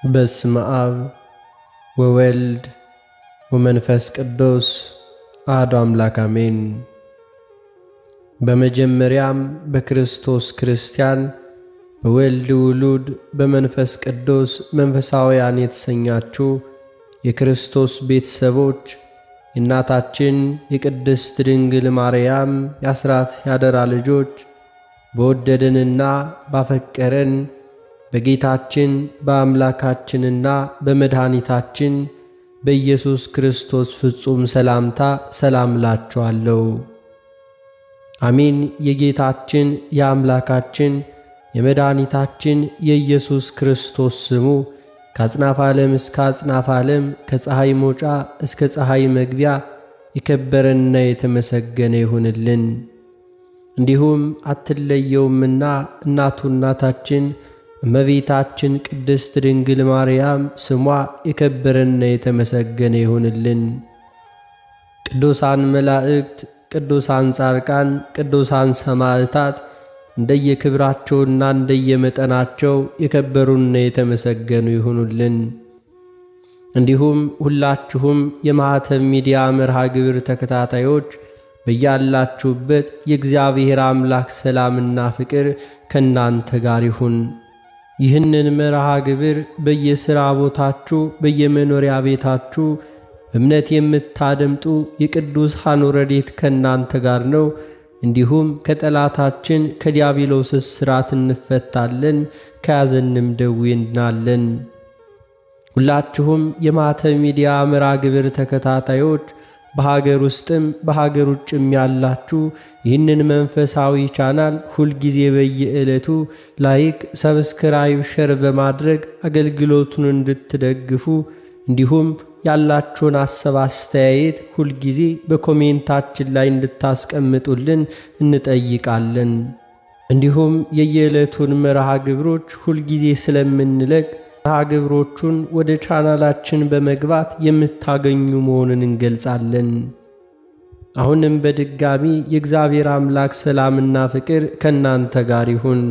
በስመ አብ ወወልድ ወመንፈስ ቅዱስ አሐዱ አምላክ አሜን። በመጀመሪያም በክርስቶስ ክርስቲያን በወልድ ውሉድ በመንፈስ ቅዱስ መንፈሳውያን የተሰኛችሁ የክርስቶስ ቤተሰቦች የእናታችን የቅድስት ድንግል ማርያም የአስራት ያደራ ልጆች በወደደንና ባፈቀረን በጌታችን በአምላካችንና በመድኃኒታችን በኢየሱስ ክርስቶስ ፍጹም ሰላምታ ሰላም እላችኋለሁ። አሜን። የጌታችን የአምላካችን የመድኃኒታችን የኢየሱስ ክርስቶስ ስሙ ከአጽናፈ ዓለም እስከ አጽናፈ ዓለም ከፀሐይ መውጫ እስከ ፀሐይ መግቢያ የከበረና የተመሰገነ ይሁንልን። እንዲሁም አትለየውምና እናታችን እመቤታችን ቅድስት ድንግል ማርያም ስሟ የከበረና የተመሰገነ ይሁንልን። ቅዱሳን መላእክት፣ ቅዱሳን ጻድቃን፣ ቅዱሳን ሰማዕታት እንደየክብራቸውና እንደየመጠናቸው የከበሩና የተመሰገኑ ይሁኑልን። እንዲሁም ሁላችሁም የማኅተብ ሚዲያ መርሃ ግብር ተከታታዮች በያላችሁበት የእግዚአብሔር አምላክ ሰላምና ፍቅር ከእናንተ ጋር ይሁን። ይህንን መርሃ ግብር በየሥራ ቦታችሁ በየመኖሪያ ቤታችሁ በእምነት የምታደምጡ የቅዱሳን ረድኤት ከእናንተ ጋር ነው። እንዲሁም ከጠላታችን ከዲያብሎስ እስራት እንፈታለን፣ ከያዘንም ደዌ እንድናለን። ሁላችሁም የማኅተብ ሚዲያ መርሃ ግብር ተከታታዮች በሀገር ውስጥም በሀገር ውጭም ያላችሁ ይህንን መንፈሳዊ ቻናል ሁልጊዜ በየዕለቱ ላይክ፣ ሰብስክራይብ፣ ሸር በማድረግ አገልግሎቱን እንድትደግፉ እንዲሁም ያላችሁን ሐሳብ አስተያየት ሁልጊዜ በኮሜንታችን ላይ እንድታስቀምጡልን እንጠይቃለን። እንዲሁም የየዕለቱን መርሃ ግብሮች ሁልጊዜ ስለምንለቅ መርሃ ግብሮቹን ወደ ቻናላችን በመግባት የምታገኙ መሆኑን እንገልጻለን። አሁንም በድጋሚ የእግዚአብሔር አምላክ ሰላምና ፍቅር ከእናንተ ጋር ይሁን።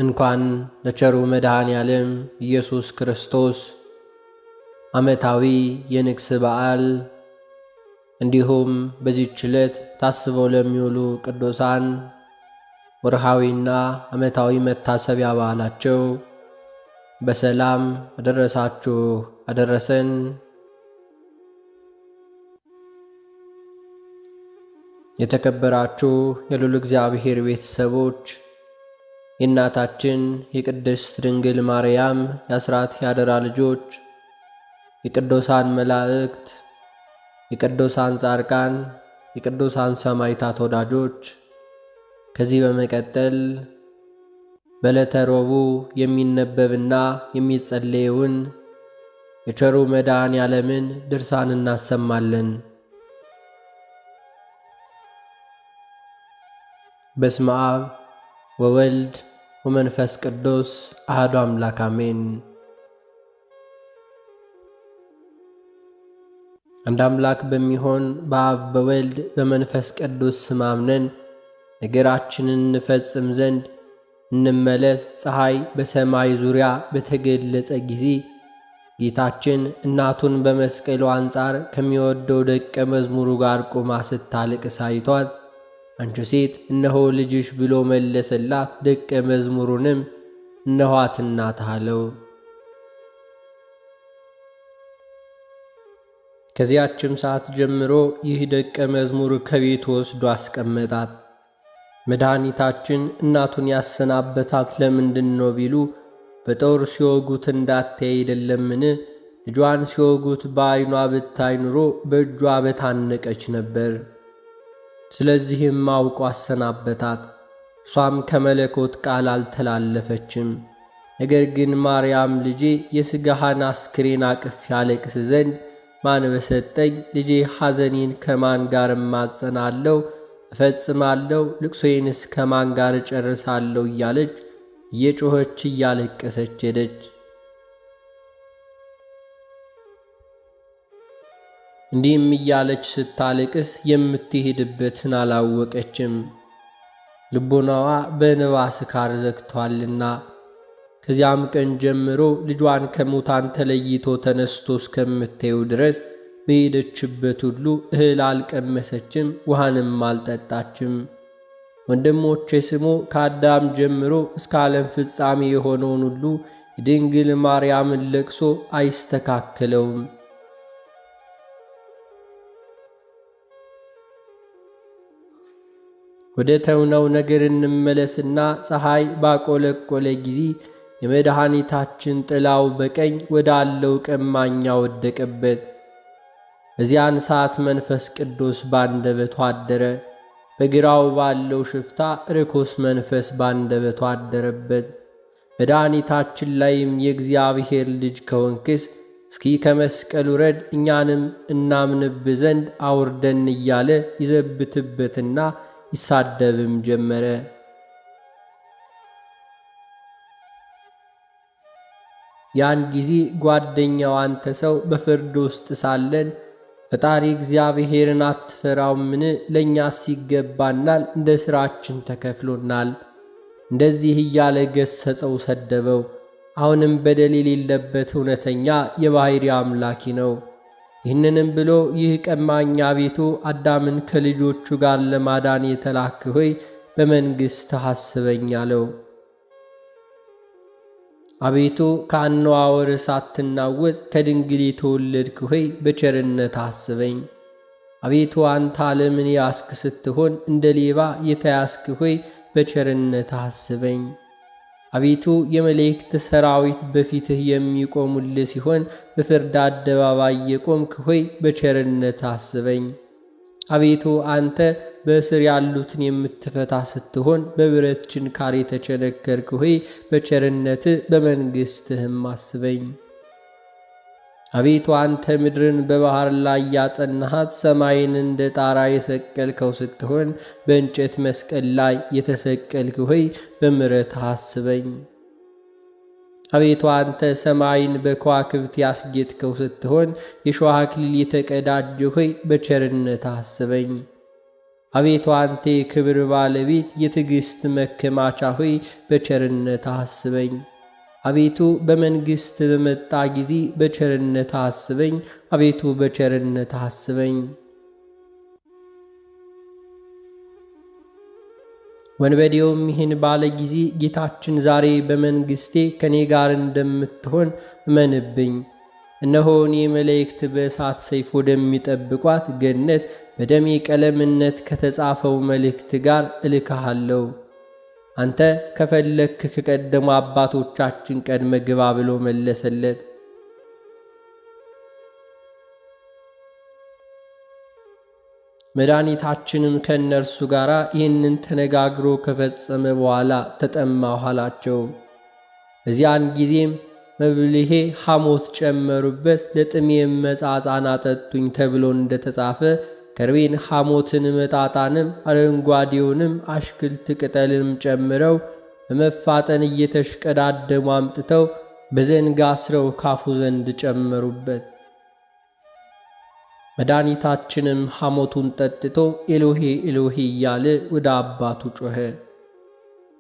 እንኳን ለቸሩ መድኃኔ ዓለም ኢየሱስ ክርስቶስ ዓመታዊ የንግስ በዓል እንዲሁም በዚህች ዕለት ታስበው ለሚውሉ ቅዱሳን ወርሃዊና ዓመታዊ መታሰቢያ በዓላቸው በሰላም አደረሳችሁ አደረሰን። የተከበራችሁ የልዑል እግዚአብሔር ቤተሰቦች የእናታችን የቅድስት ድንግል ማርያም የአስራት ያደራ ልጆች የቅዱሳን መላእክት፣ የቅዱሳን ጻድቃን፣ የቅዱሳን ሰማዕታት ወዳጆች ከዚህ በመቀጠል በዕለተ ረቡዕ የሚነበብና የሚጸለየውን የቸሩ መድኃኔ ዓለምን ድርሳን እናሰማለን። በስመ አብ ወወልድ ወመንፈስ ቅዱስ አሐዱ አምላክ አሜን። አንድ አምላክ በሚሆን በአብ በወልድ በመንፈስ ቅዱስ ስም አምነን ነገራችንን እንፈጽም ዘንድ እንመለስ። ፀሐይ በሰማይ ዙሪያ በተገለጸ ጊዜ ጌታችን እናቱን በመስቀሉ አንጻር ከሚወደው ደቀ መዝሙሩ ጋር ቆማ ስታለቅስ አይቷት፣ አንቺ ሴት እነሆ ልጅሽ ብሎ መለሰላት። ደቀ መዝሙሩንም እነኋት እናትህ አለው። ከዚያችም ሰዓት ጀምሮ ይህ ደቀ መዝሙር ከቤቱ ወስዶ አስቀመጣት። መድኃኒታችን እናቱን ያሰናበታት ለምንድን ነው ቢሉ፣ በጦር ሲወጉት እንዳታይ አይደለምን? ልጇን ሲወጉት በዓይኗ ብታይ ኑሮ በእጇ በታነቀች ነበር። ስለዚህም አውቆ አሰናበታት። እሷም ከመለኮት ቃል አልተላለፈችም። ነገር ግን ማርያም ልጄ የሥጋህን አስክሬን አቅፍ ያለቅስ ዘንድ ማን በሰጠኝ? ልጄ ሐዘኔን ከማን ጋር እማጸናለሁ እፈጽማለሁ? ልቅሶዬንስ ከማን ጋር እጨርሳለሁ? እያለች እየጮኸች እያለቀሰች ሄደች። እንዲህም እያለች ስታለቅስ የምትሄድበትን አላወቀችም። ልቦናዋ በእንባ ስካር ዘግቷልና። ከዚያም ቀን ጀምሮ ልጇን ከሙታን ተለይቶ ተነስቶ እስከምታየው ድረስ በሄደችበት ሁሉ እህል አልቀመሰችም፣ ውሃንም አልጠጣችም። ወንድሞቼ ስሙ ከአዳም ጀምሮ እስከ ዓለም ፍጻሜ የሆነውን ሁሉ የድንግል ማርያምን ለቅሶ አይስተካከለውም። ወደ ተውነው ነገር እንመለስና ፀሐይ ባቆለቆለ ጊዜ የመድኃኒታችን ጥላው በቀኝ ወዳለው ቀማኛ ወደቀበት። በዚያን ሰዓት መንፈስ ቅዱስ ባንደበቱ አደረ። በግራው ባለው ሽፍታ ርኩስ መንፈስ ባንደበቱ አደረበት። መድኃኒታችን ላይም የእግዚአብሔር ልጅ ከሆንክስ እስኪ ከመስቀል ውረድ እኛንም እናምንብ ዘንድ አውርደን እያለ ይዘብትበትና ይሳደብም ጀመረ። ያን ጊዜ ጓደኛው አንተ ሰው በፍርድ ውስጥ ሳለን ፈጣሪ እግዚአብሔርን አትፈራውምን? ለእኛስ ይገባናል፣ እንደ ሥራችን ተከፍሎናል። እንደዚህ እያለ ገሰጸው፣ ሰደበው። አሁንም በደል የሌለበት እውነተኛ የባሕርይ አምላኪ ነው። ይህንንም ብሎ ይህ ቀማኛ ቤቱ አዳምን ከልጆቹ ጋር ለማዳን የተላክ ሆይ በመንግሥት አስበኝ አለው። አቤቱ ከአነዋወር ሳትናወጽ ከድንግል የተወለድክ ሆይ በቸርነት አስበኝ። አቤቱ አንተ ዓለምን ያስክ ስትሆን እንደ ሌባ የተያስክ ሆይ በቸርነት አስበኝ። አቤቱ የመላእክት ሰራዊት በፊትህ የሚቆሙልህ ሲሆን በፍርድ አደባባይ የቆምክ ሆይ በቸርነት አስበኝ። አቤቱ አንተ በእስር ያሉትን የምትፈታ ስትሆን በብረት ችንካር የተቸነከርክ ሆይ በቸርነትህ በመንግሥትህም አስበኝ። አቤቱ አንተ ምድርን በባሕር ላይ ያጸናሃት ሰማይን እንደ ጣራ የሰቀልከው ስትሆን በእንጨት መስቀል ላይ የተሰቀልክ ሆይ በምሕረትህ አስበኝ። አቤቱ አንተ ሰማይን በከዋክብት ያስጌጥከው ስትሆን የሾህ አክሊል የተቀዳጀ ሆይ በቸርነትህ አስበኝ። አቤቱ አንተ የክብር ባለቤት የትዕግሥት መከማቻ ሆይ በቸርነትህ አስበኝ። አቤቱ በመንግሥት በመጣ ጊዜ በቸርነትህ አስበኝ። አቤቱ በቸርነትህ አስበኝ። ወንበዴውም ይህን ባለ ጊዜ ጌታችን ዛሬ በመንግሥቴ ከኔ ጋር እንደምትሆን እመንብኝ። እነሆ እኔ መላእክት በእሳት ሰይፍ ወደሚጠብቋት ገነት በደሜ ቀለምነት ከተጻፈው መልእክት ጋር እልክሃለሁ። አንተ ከፈለክ ከቀደሙ አባቶቻችን ቀድመ ግባ ብሎ መለሰለት። መድኃኒታችንም ከእነርሱ ጋር ይህንን ተነጋግሮ ከፈጸመ በኋላ ተጠማሁ አላቸው። በዚያን ጊዜም መብልሄ ሐሞት ጨመሩበት፣ ለጥሜም መጻጻን አጠጡኝ ተብሎ እንደተጻፈ ከርቤን ሐሞትን መጣጣንም አረንጓዴውንም አሽክልት ቅጠልንም ጨምረው በመፋጠን እየተሽቀዳደሙ አምጥተው በዘንግ አስረው ካፉ ዘንድ ጨመሩበት። መድኃኒታችንም ሐሞቱን ጠጥቶ ኤሎሄ ኤሎሄ እያለ ወደ አባቱ ጮኸ።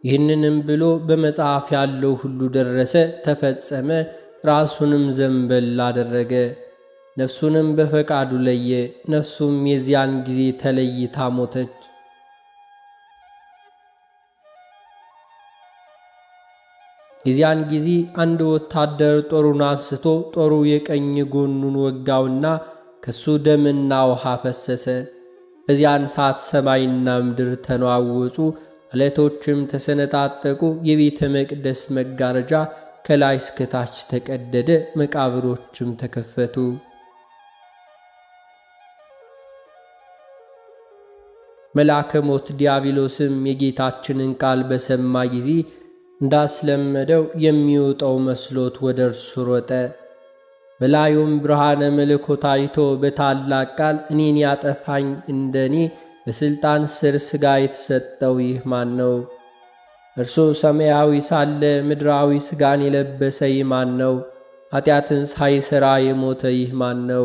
ይህንንም ብሎ በመጽሐፍ ያለው ሁሉ ደረሰ፣ ተፈጸመ። ራሱንም ዘንበል አደረገ፣ ነፍሱንም በፈቃዱ ለየ። ነፍሱም የዚያን ጊዜ ተለይታ ሞተች። የዚያን ጊዜ አንድ ወታደር ጦሩን አንስቶ ጦሩ የቀኝ ጎኑን ወጋውና ከሱ ደምና ውሃ ፈሰሰ። በዚያን ሰዓት ሰማይና ምድር ተነዋወጹ፣ ዓለቶችም ተሰነጣጠቁ። የቤተ መቅደስ መጋረጃ ከላይ እስከታች ተቀደደ፣ መቃብሮችም ተከፈቱ። መልአከ ሞት ዲያብሎስም የጌታችንን ቃል በሰማ ጊዜ እንዳስለመደው የሚወጣው መስሎት ወደ እርሱ ሮጠ። በላዩም ብርሃነ መለኮት አይቶ በታላቅ ቃል እኔን ያጠፋኝ እንደኔ በሥልጣን ስር ሥጋ የተሰጠው ይህ ማን ነው? እርሱ ሰማያዊ ሳለ ምድራዊ ሥጋን የለበሰ ይህ ማን ነው? ኀጢአትን ሳይሠራ የሞተ ይህ ማን ነው?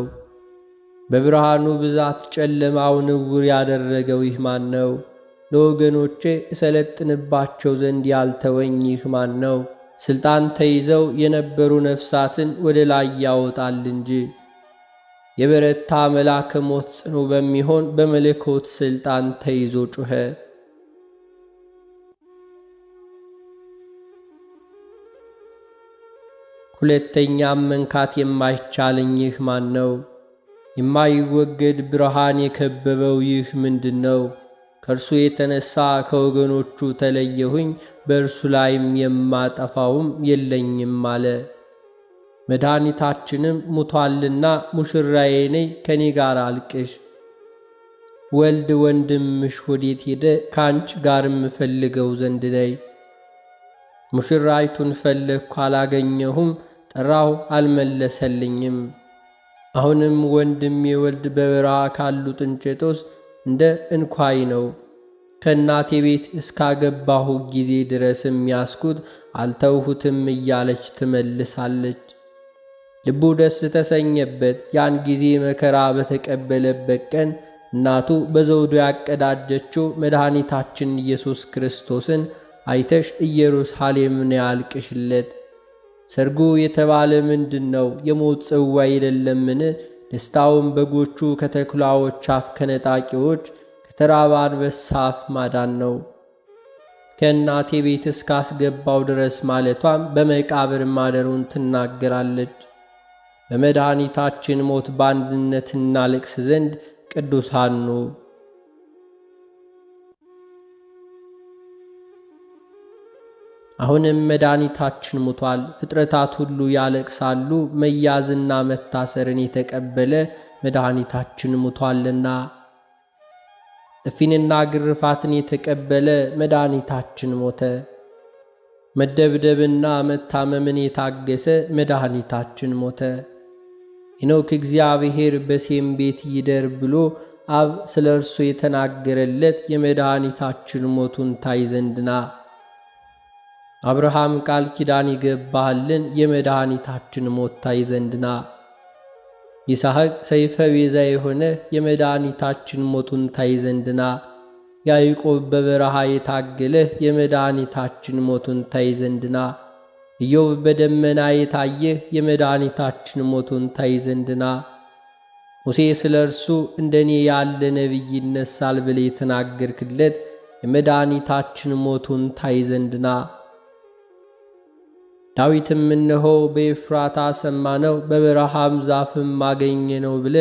በብርሃኑ ብዛት ጨለማውን ዕውር ያደረገው ይህ ማን ነው? ለወገኖቼ እሰለጥንባቸው ዘንድ ያልተወኝ ይህ ማን ነው? ሥልጣን ተይዘው የነበሩ ነፍሳትን ወደ ላይ ያወጣል እንጂ። የበረታ መልአከ ሞት ጽኑ በሚሆን በመለኮት ሥልጣን ተይዞ ጮኸ። ሁለተኛም መንካት የማይቻለኝ ይህ ማን ነው? የማይወገድ ብርሃን የከበበው ይህ ምንድን ነው? ከእርሱ የተነሣ ከወገኖቹ ተለየሁኝ፣ በእርሱ ላይም የማጠፋውም የለኝም አለ። መድኃኒታችንም ሙቶአልና ሙሽራዬ ነይ ከኔ ጋር አልቅሽ። ወልድ ወንድምሽ ወዴት ሄደ? ከአንቺ ጋርም እፈልገው ዘንድ ነይ። ሙሽራይቱን ፈለግኩ አላገኘሁም፣ ጠራሁ አልመለሰልኝም። አሁንም ወንድሜ ወልድ በበረሃ ካሉት እንጨቶች እንደ እንኳይ ነው። ከእናቴ ቤት እስካገባሁ ጊዜ ድረስም ያስኩት አልተውሁትም እያለች ትመልሳለች። ልቡ ደስ ተሰኘበት። ያን ጊዜ መከራ በተቀበለበት ቀን እናቱ በዘውዱ ያቀዳጀችው መድኃኒታችን ኢየሱስ ክርስቶስን አይተሽ ኢየሩሳሌምን ያልቅሽለት። ሰርጉ የተባለ ምንድን ነው? የሞት ጽዋ አይደለምን? ደስታውን በጎቹ ከተኩላዎች አፍ፣ ከነጣቂዎች ከተራበ አንበሳ አፍ ማዳን ነው። ከእናቴ ቤት እስካስገባው ድረስ ማለቷም በመቃብር ማደሩን ትናገራለች። በመድኃኒታችን ሞት በአንድነት እናለቅስ ዘንድ ቅዱሳን ኑ። አሁንም መድኃኒታችን ሙቷል፣ ፍጥረታት ሁሉ ያለቅሳሉ። መያዝና መታሰርን የተቀበለ መድኃኒታችን ሙቷልና፣ ጥፊንና ግርፋትን የተቀበለ መድኃኒታችን ሞተ። መደብደብና መታመምን የታገሰ መድኃኒታችን ሞተ። ሄኖክ እግዚአብሔር በሴም ቤት ይደር ብሎ አብ ስለ እርሱ የተናገረለት የመድኃኒታችን ሞቱን ታይ ዘንድና፣ አብርሃም ቃል ኪዳን ይገባልን የመድኃኒታችን ሞት ታይ ዘንድና፣ ይስሐቅ ሰይፈ ቤዛ የሆነ የመድኃኒታችን ሞቱን ታይ ዘንድና፣ ያዕቆብ በበረሃ የታገለ የመድኃኒታችን ሞቱን ታይ ዘንድና፣ ኢዮብ በደመና የታየ የመድኃኒታችን ሞቱን ታይ ዘንድና፣ ሙሴ ስለ እርሱ እንደኔ ያለ ነቢይ ይነሳል ብለ የተናገርክለት የመድኃኒታችን ሞቱን ታይ ዘንድና፣ ዳዊትም እነሆ በኤፍራታ ሰማነው በበረሃም ዛፍም አገኘነው ብለ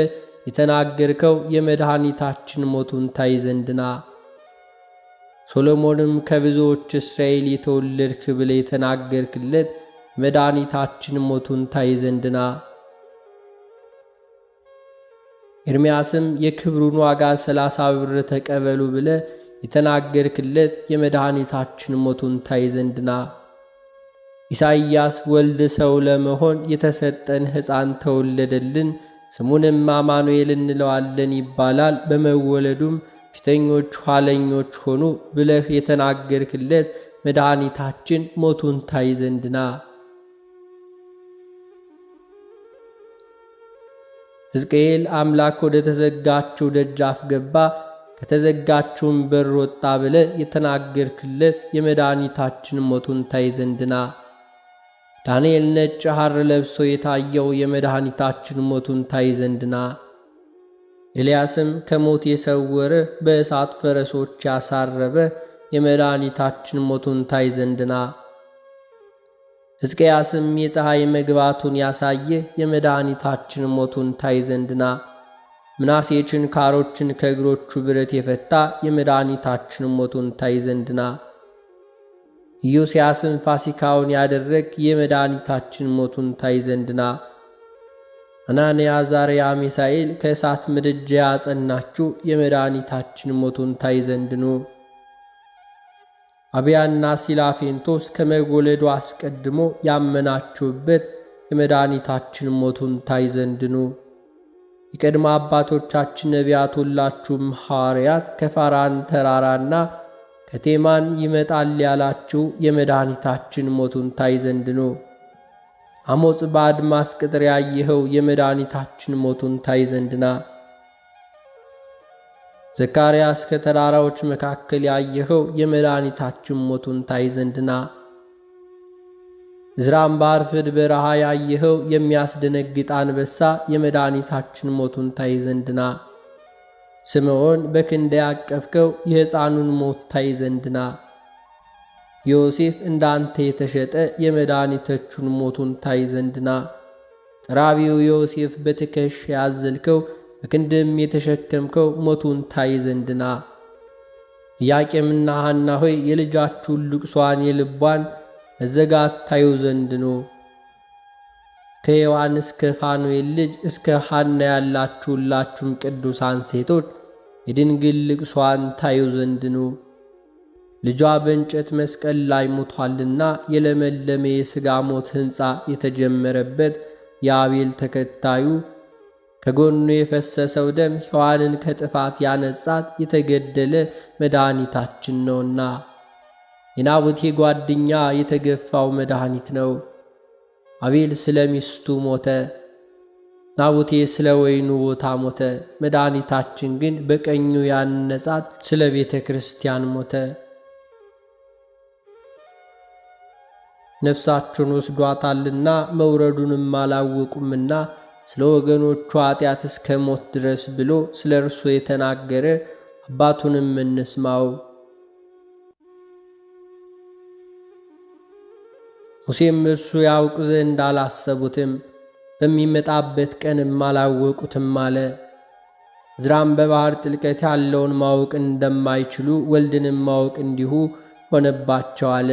የተናገርከው የመድኃኒታችን ሞቱን ታይ ዘንድና፣ ሶሎሞንም ከብዙዎች እስራኤል የተወለድክ ብለ የተናገርክለት የመድኃኒታችን ሞቱን ታይ ዘንድና፣ ኤርምያስም የክብሩን ዋጋ 30 ብር ተቀበሉ ብለ የተናገርክለት የመድኃኒታችን ሞቱን ታይ ዘንድና፣ ኢሳይያስ ወልድ ሰው ለመሆን የተሰጠን ሕፃን ተወለደልን፣ ስሙንም አማኑኤል እንለዋለን ይባላል፣ በመወለዱም ፊተኞች ኋለኞች ሆኑ ብለህ የተናገርክለት መድኃኒታችን ሞቱን ታይ ዘንድና፣ ሕዝቅኤል አምላክ ወደ ተዘጋችው ደጃፍ ገባ፣ ከተዘጋችውም በር ወጣ ብለ የተናገርክለት የመድኃኒታችን ሞቱን ታይ ዘንድና፣ ዳንኤል ነጭ ሐር ለብሶ የታየው የመድኃኒታችን ሞቱን ታይ ዘንድና፣ ኤልያስም ከሞት የሰወረ በእሳት ፈረሶች ያሳረበ የመድኃኒታችን ሞቱን ታይ ዘንድና፣ ሕዝቅያስም የፀሐይ መግባቱን ያሳየ የመድኃኒታችን ሞቱን ታይ ዘንድና፣ ምናሴ ችንካሮችን ከእግሮቹ ብረት የፈታ የመድኃኒታችን ሞቱን ታይ ዘንድና፣ ኢዮስያስም ፋሲካውን ያደረግ የመድኃኒታችን ሞቱን ታይ ዘንድና፣ አናንያ አዛርያ ሚሳኤል ከእሳት ምድጃ ያጸናችሁ የመድኃኒታችን ሞቱን ታይ ዘንድኑ፣ አብያና ሲላፌንቶስ ከመጎለዱ አስቀድሞ ያመናችሁበት የመድኃኒታችን ሞቱን ታይ ዘንድኑ፣ የቀድሞ አባቶቻችን ነቢያት ሁላችሁም ሐዋርያት ከፋራን ተራራና ከቴማን ይመጣል ያላችሁ የመድኃኒታችን ሞቱን ታይ ዘንድ ነው። አሞጽ በአድማስ ቅጥር ያየኸው የመድኃኒታችን ሞቱን ታይ ዘንድና። ዘካርያስ ከተራራዎች መካከል ያየኸው የመድኃኒታችን ሞቱን ታይ ዘንድና። ዕዝራም በአርፍድ በረሃ ያየኸው የሚያስደነግጥ አንበሳ የመድኃኒታችን ሞቱን ታይ ዘንድና። ስምዖን በክንደ ያቀፍከው የሕፃኑን ሞት ታይ ዘንድና። ዮሴፍ እንዳንተ የተሸጠ የመድኃኒቶቹን ሞቱን ታይ ዘንድና። ጠራቢው ዮሴፍ በትከሻ ያዘልከው በክንድም የተሸከምከው ሞቱን ታይ ዘንድና። ኢያቄምና ሐና ሆይ የልጃችሁን ልቅሷን የልቧን መዘጋት ታዩ ዘንድ ነው። ከሔዋን እስከ ፋኑኤል ልጅ እስከ ሐና ያላችሁ ሁላችሁም ቅዱሳን ሴቶች የድንግል ልቅሷን ታዩ ዘንድ ነው። ልጇ በእንጨት መስቀል ላይ ሞቷልና የለመለመ የሥጋ ሞት ሕንፃ የተጀመረበት የአቤል ተከታዩ ከጎኑ የፈሰሰው ደም ሔዋንን ከጥፋት ያነጻት የተገደለ መድኃኒታችን ነውና። የናቡቴ ጓደኛ የተገፋው መድኃኒት ነው። አቤል ስለ ሚስቱ ሞተ፣ ናቡቴ ስለ ወይኑ ቦታ ሞተ። መድኃኒታችን ግን በቀኙ ያነጻት ስለ ቤተ ክርስቲያን ሞተ። ነፍሳቸውን ወስዷታልና መውረዱንም አላወቁምና ስለ ወገኖቹ ኃጢአት እስከ ሞት ድረስ ብሎ ስለ እርሱ የተናገረ አባቱንም እንስማው። ሙሴም እርሱ ያውቅ ዘንድ አላሰቡትም፣ በሚመጣበት ቀንም አላወቁትም አለ። ዕዝራም በባሕር ጥልቀት ያለውን ማወቅ እንደማይችሉ ወልድንም ማወቅ እንዲሁ ሆነባቸው አለ።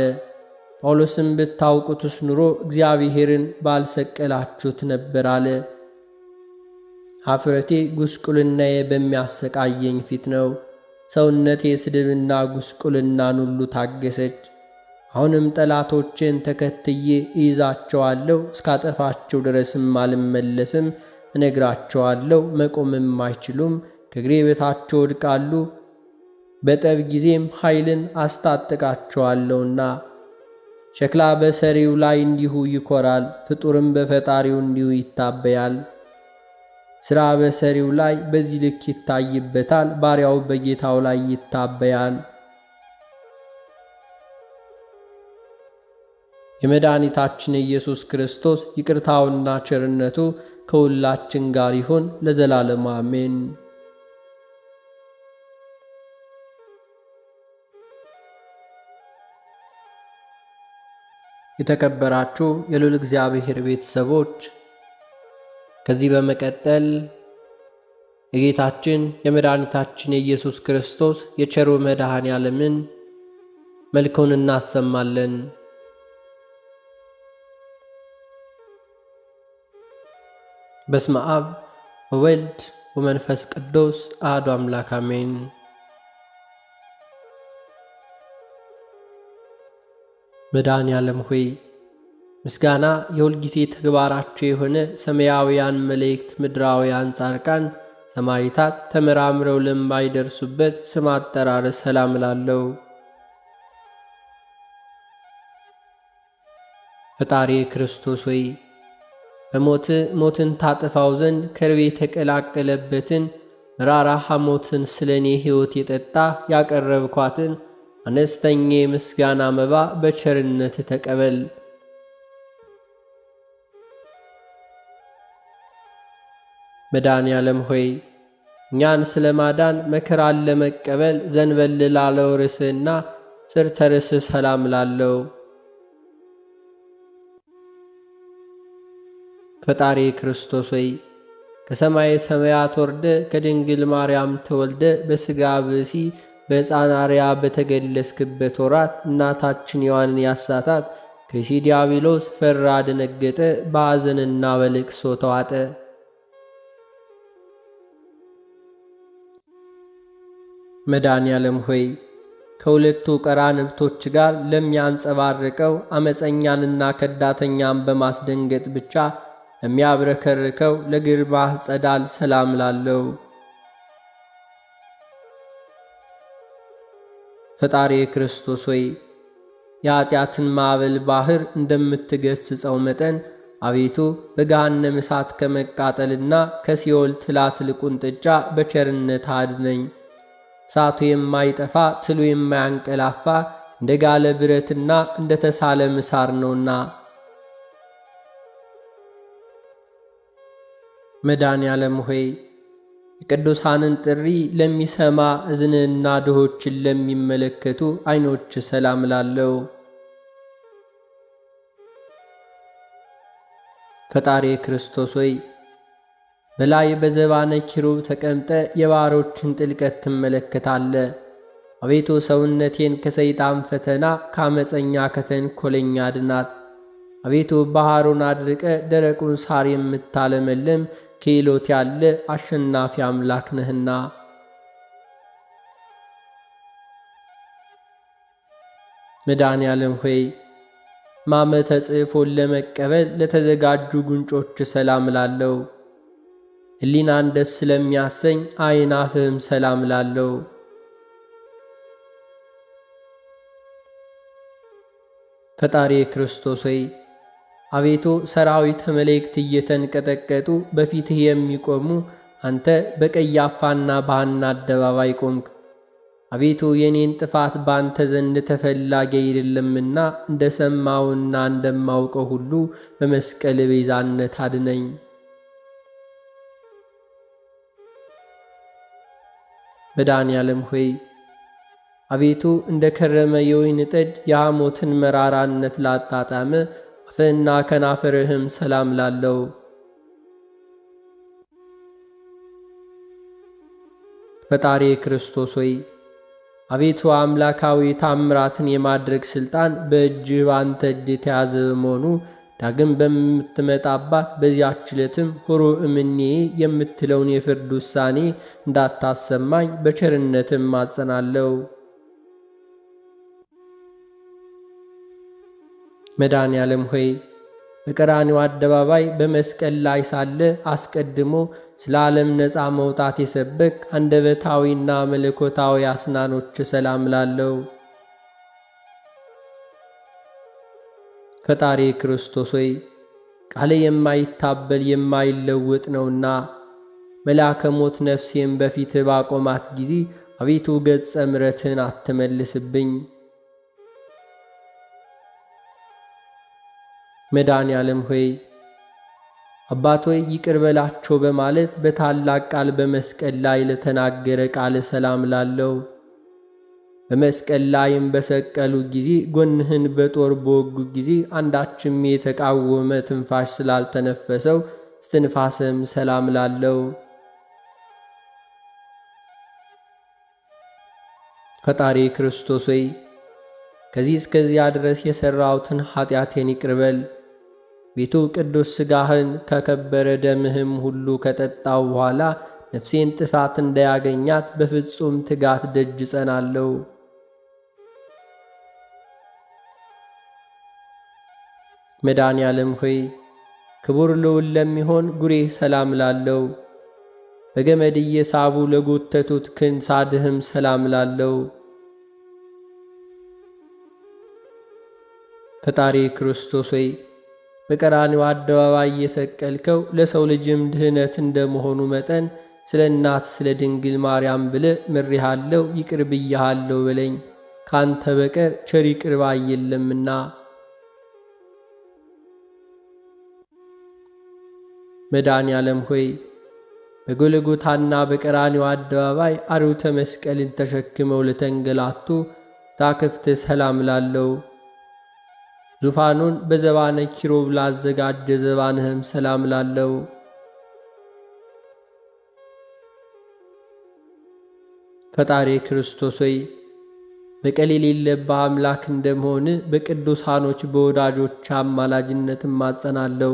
ጳውሎስም ብታውቁትስ ኑሮ እግዚአብሔርን ባልሰቀላችሁት ነበር አለ። ኀፍረቴ ጉስቁልናዬ በሚያሰቃየኝ ፊት ነው። ሰውነቴ ስድብና ጉስቁልናን ሁሉ ታገሰች። አሁንም ጠላቶችን ተከትዬ እይዛቸዋለሁ፣ እስካጠፋቸው ድረስም አልመለስም። እነግራቸዋለሁ፣ መቆምም አይችሉም። ከእግሬ በታች ወድቃሉ። በጠብ ጊዜም ኃይልን አስታጥቃቸዋለሁና። ሸክላ በሰሪው ላይ እንዲሁ ይኮራል፣ ፍጡርም በፈጣሪው እንዲሁ ይታበያል። ሥራ በሰሪው ላይ በዚህ ልክ ይታይበታል፣ ባሪያው በጌታው ላይ ይታበያል። የመድኃኒታችን ኢየሱስ ክርስቶስ ይቅርታውና ቸርነቱ ከሁላችን ጋር ይሁን ለዘላለሙ አሜን። የተከበራችሁ የልዑል እግዚአብሔር ቤተሰቦች ከዚህ በመቀጠል የጌታችን የመድኃኒታችን የኢየሱስ ክርስቶስ የቸሩ መድኃኔ ዓለምን መልኩን እናሰማለን። በስመ አብ ወወልድ ወመንፈስ ቅዱስ አሐዱ አምላክ አሜን። መድኃኔ ዓለም ሆይ ምስጋና የሁልጊዜ ተግባራቸው የሆነ ሰማያውያን መላእክት፣ ምድራውያን ጻድቃን፣ ሰማዕታት ተመራምረው ለማይደርሱበት ስም አጠራር ሰላም እላለሁ። ፈጣሪ ክርስቶስ ሆይ በሞት ሞትን ታጠፋው ዘንድ ከርቤ የተቀላቀለበትን መራራ ሐሞትን ስለ እኔ ሕይወት የጠጣ ያቀረብኳትን አነስተኛ የምስጋና መባ በቸርነት ተቀበል። መድኃኔ ዓለም ሆይ እኛን ስለ ማዳን መከራን ለመቀበል ዘንበል ላለው ርዕስና ስር ተርስ ሰላም ላለው ፈጣሪ ክርስቶስ ሆይ ከሰማይ ሰማያት ወርደ ከድንግል ማርያም ተወልደ በሥጋ ብእሲ በሕፃን አርያ በተገለስክበት ወራት እናታችን ሔዋንን ያሳታት ከይሲ ዲያብሎስ ፈራ፣ ደነገጠ፣ በሐዘንና በልቅሶ ተዋጠ። መድኃኔ ዓለም ሆይ ከሁለቱ ቀራንብቶች ጋር ለሚያንጸባርቀው አመፀኛንና ከዳተኛን በማስደንገጥ ብቻ ለሚያብረከርከው ለግርማህ ጸዳል ሰላም ላለው ፈጣሪ ክርስቶስ ሆይ የኀጢአትን ማዕበል ባሕር እንደምትገሥጸው መጠን አቤቱ በገሃነመ እሳት ከመቃጠልና ከሲኦል ትላትል ቁንጥጫ በቸርነት አድነኝ። እሳቱ የማይጠፋ ትሉ የማያንቀላፋ እንደ ጋለ ብረትና እንደ ተሳለ ምሳር ነውና። መድኃኔ ዓለም ሆይ የቅዱሳንን ጥሪ ለሚሰማ እዝንና ድሆችን ለሚመለከቱ ዐይኖች ሰላም ላለው። ፈጣሪ ክርስቶስ ሆይ በላይ በዘባነ ኪሩብ ተቀምጠ የባሮችን ጥልቀት ትመለከታለ። አቤቱ ሰውነቴን ከሰይጣን ፈተና ከአመፀኛ ከተንኰለኛ አድናት። አቤቱ ባሕሩን አድርቀ ደረቁን ሳር የምታለመልም ክህሎት ያለ አሸናፊ አምላክ ነህና። መድኃኔ ዓለም ሆይ ማመ ተጽፎን ለመቀበል ለተዘጋጁ ጉንጮች ሰላም ላለው። ሕሊናን ደስ ስለሚያሰኝ ዓይን አፍህም ሰላም ላለው። ፈጣሪ ክርስቶስ ሆይ አቤቱ ሰራዊተ መላእክት እየተንቀጠቀጡ በፊትህ የሚቆሙ አንተ በቀያፋና በሐና አደባባይ ቆምክ። አቤቱ የኔን ጥፋት ባንተ ዘንድ ተፈላጊ አይደለምና እንደ ሰማውና እንደማውቀው ሁሉ በመስቀል ቤዛነት አድነኝ። መድኃኔ ዓለም ሆይ አቤቱ እንደ ከረመ የወይን ጠጅ የሐሞትን መራራነት ላጣጣመ አፍህና ከናፈርህም ሰላም ላለው። ፈጣሪ ክርስቶስ ሆይ አቤቱ አምላካዊ ታምራትን የማድረግ ሥልጣን በእጅህ ባንተ እጅ የተያዘ በመሆኑ ዳግም በምትመጣባት በዚያች ዕለትም ሁሩ እምኔ የምትለውን የፍርድ ውሳኔ እንዳታሰማኝ በቸርነትም ማጸናለሁ። መድኃኔ ዓለም ሆይ በቀራንዮ አደባባይ በመስቀል ላይ ሳለ አስቀድሞ ስለ ዓለም ነፃ መውጣት የሰበክ አንደበታዊና መለኮታዊ አስናኖች ሰላም ላለው። ፈጣሪ ክርስቶስ ሆይ ቃል የማይታበል የማይለወጥ ነውና መልአከ ሞት ነፍሴን በፊት ባቆማት ጊዜ አቤቱ ገጸ ምሕረትን አትመልስብኝ። መድኃኔ ዓለም ሆይ አባት ሆይ ይቅር በላቸው በማለት በታላቅ ቃል በመስቀል ላይ ለተናገረ ቃል ሰላም ላለው። በመስቀል ላይም በሰቀሉ ጊዜ ጎንህን በጦር በወጉ ጊዜ አንዳችም የተቃወመ ትንፋሽ ስላልተነፈሰው እስትንፋስም ሰላም ላለው። ፈጣሪ ክርስቶስ ሆይ ከዚህ እስከዚያ ድረስ የሠራሁትን ኀጢአቴን ይቅር በል። ቤቱ ቅዱስ ሥጋህን ከከበረ ደምህም ሁሉ ከጠጣው በኋላ ነፍሴን ጥፋት እንዳያገኛት በፍጹም ትጋት ደጅ ጸናለሁ። መድኃኔ ዓለም ሆይ ክቡር ልዑል ለሚሆን ጉሬ ሰላም ላለው። በገመድ እየሳቡ ለጎተቱት ክንሳድህም ሰላም ላለው። ፈጣሪ ክርስቶስ ሆይ በቀራንዮ አደባባይ የሰቀልከው ለሰው ልጅም ድህነት እንደመሆኑ መጠን ስለ እናት ስለ ድንግል ማርያም ብለህ ምሬሃለሁ፣ ይቅር ብያሃለሁ በለኝ። ካንተ በቀር ቸር ይቅር ባይ የለምና። መድኃኔ ዓለም ሆይ በጎልጎታና በቀራንዮ አደባባይ አርዑተ መስቀልን ተሸክመው ለተንገላቱ ታክፍት ሰላም ላለው። ዙፋኑን በዘባነ ኪሩብ ላዘጋጀ ዘባንህም ሰላም ላለው። ፈጣሪ ክርስቶስ ሆይ በቀል የሌለብህ አምላክ እንደመሆን በቅዱሳኖች በወዳጆች አማላጅነት ማጸናለሁ።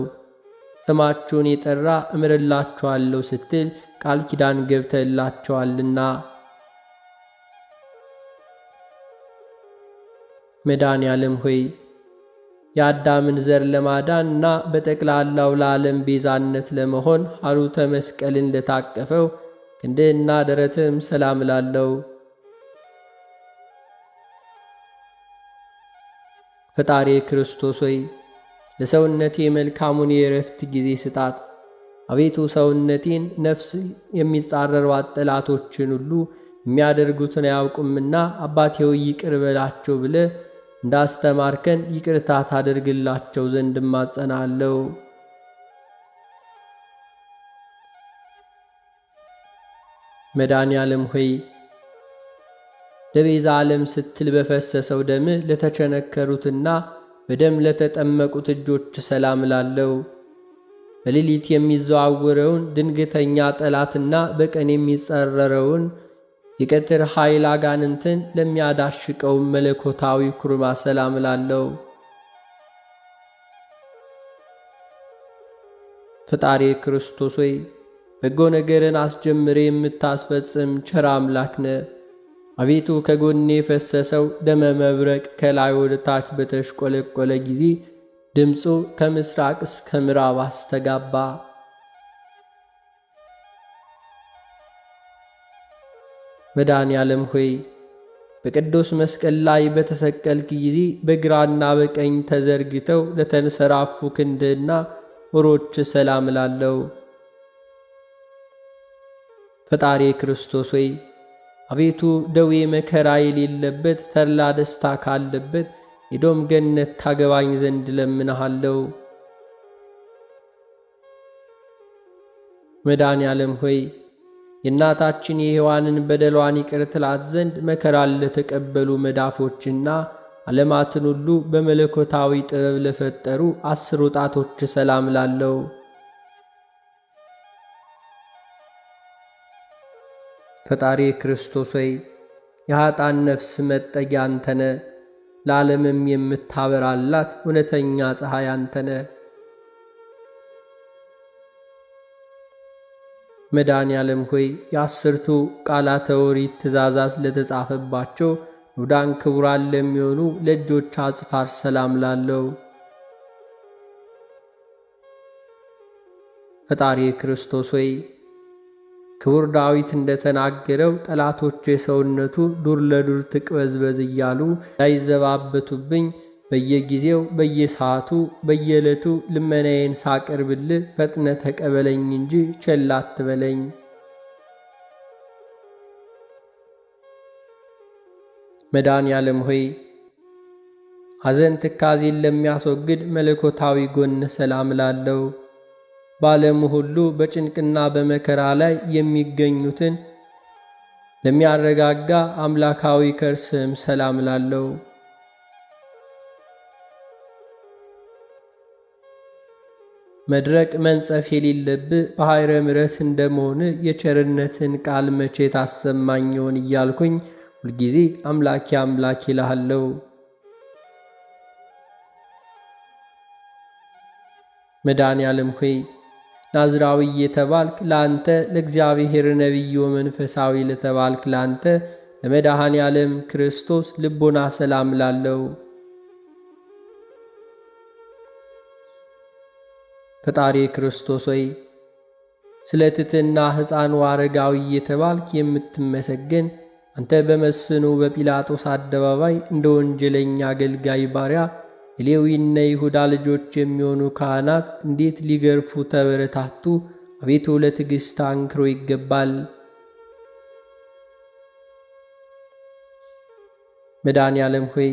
ስማችሁን የጠራ እምርላችኋለሁ ስትል ቃል ኪዳን ገብተላቸዋልና። መድኃኔ ዓለም ሆይ የአዳምን ዘር ለማዳንና በጠቅላላው ለዓለም ቤዛነት ለመሆን ሐሩተ መስቀልን ለታቀፈው ክንድህና ደረትህም ሰላም ላለው። ፈጣሪ ክርስቶስ ሆይ ለሰውነቴ መልካሙን የእረፍት ጊዜ ስጣት። አቤቱ ሰውነቴን ነፍስ የሚጻረሯት ጠላቶችን ሁሉ የሚያደርጉትን አያውቁምና አባቴ ሆይ ይቅር በላቸው ብለህ እንዳስተማርከን ይቅርታ ታደርግላቸው ዘንድ እማጸናለሁ። መድኃኔ ዓለም ሆይ ለቤዛ ዓለም ስትል በፈሰሰው ደም ለተቸነከሩትና በደም ለተጠመቁት እጆች ሰላም ላለው በሌሊት የሚዘዋወረውን ድንገተኛ ጠላትና በቀን የሚጸረረውን የቀትር ኃይል አጋንንትን ለሚያዳሽቀው መለኮታዊ ኩርማ ሰላም ላለው ፈጣሪ ክርስቶስ ሆይ በጎ ነገርን አስጀምሬ የምታስፈጽም ቸር አምላክ ነህ። አቤቱ ከጎኔ የፈሰሰው ደመ መብረቅ ከላይ ወደ ታች በተሽቆለቆለ ጊዜ ድምፁ ከምስራቅ እስከ ምዕራብ አስተጋባ። መድኃኔ ዓለም ሆይ በቅዱስ መስቀል ላይ በተሰቀልክ ጊዜ በግራና በቀኝ ተዘርግተው ለተንሰራፉ ክንድና ወሮች ሰላም ላለው ፈጣሪ ክርስቶስ ሆይ አቤቱ ደዌ መከራ የሌለበት ተድላ ደስታ ካለበት የዶም ገነት ታገባኝ ዘንድ ለምንሃለው። መድኃኔ ዓለም ሆይ የእናታችን የሔዋንን በደሏን ይቅር ትላት ዘንድ መከራን ለተቀበሉ መዳፎችና ዓለማትን ሁሉ በመለኮታዊ ጥበብ ለፈጠሩ 10 ጣቶች ሰላም ላለው ፈጣሪ ክርስቶስ ሆይ የኀጣን ነፍስ መጠጊያ አንተነ፣ ለዓለምም የምታበራላት እውነተኛ ፀሐይ አንተነ። መድኃኔ ዓለም ሆይ የ10ቱ ቃላተ ኦሪት ትእዛዛት ለተጻፈባቸው ውዳን ክቡራን ለሚሆኑ ለእጆች አጽፋር ሰላም ላለው ፈጣሪ ክርስቶስ ሆይ ክቡር ዳዊት እንደተናገረው ጠላቶች የሰውነቱ ዱር ለዱር ትቅበዝበዝ እያሉ እንዳይዘባበቱብኝ በየጊዜው በየሰዓቱ በየዕለቱ ልመናዬን ሳቀርብልህ ፈጥነ ተቀበለኝ እንጂ ቸል አትበለኝ። መድኃኔ ዓለም ሆይ ሐዘን ትካዜን ለሚያስወግድ መለኮታዊ ጎን ሰላም ላለው በዓለሙ ሁሉ በጭንቅና በመከራ ላይ የሚገኙትን ለሚያረጋጋ አምላካዊ ከርስም ሰላም ላለው መድረቅ መንጸፍ የሌለብህ ባሕረ ምሕረት እንደመሆን የቸርነትን ቃል መቼ ታሰማኘውን እያልኩኝ ሁልጊዜ አምላኬ አምላኬ እልሃለሁ። መድኃኔ ዓለም ሆይ ናዝራዊ የተባልክ ለአንተ ለእግዚአብሔር ነቢይ ወመንፈሳዊ ለተባልክ ለአንተ ለመድኃኔ ዓለም ክርስቶስ ልቦና ሰላም ላለው ፈጣሪ ክርስቶስ ሆይ ስለ ትሕትና ሕፃኑ አረጋዊ የተባልክ የምትመሰገን አንተ በመስፍኑ በጲላጦስ አደባባይ እንደ ወንጀለኛ አገልጋይ ባሪያ የሌዊና ይሁዳ ልጆች የሚሆኑ ካህናት እንዴት ሊገርፉ ተበረታቱ! አቤቱ ለትዕግሥት አንክሮ ይገባል። መድኃኔ ዓለም ሆይ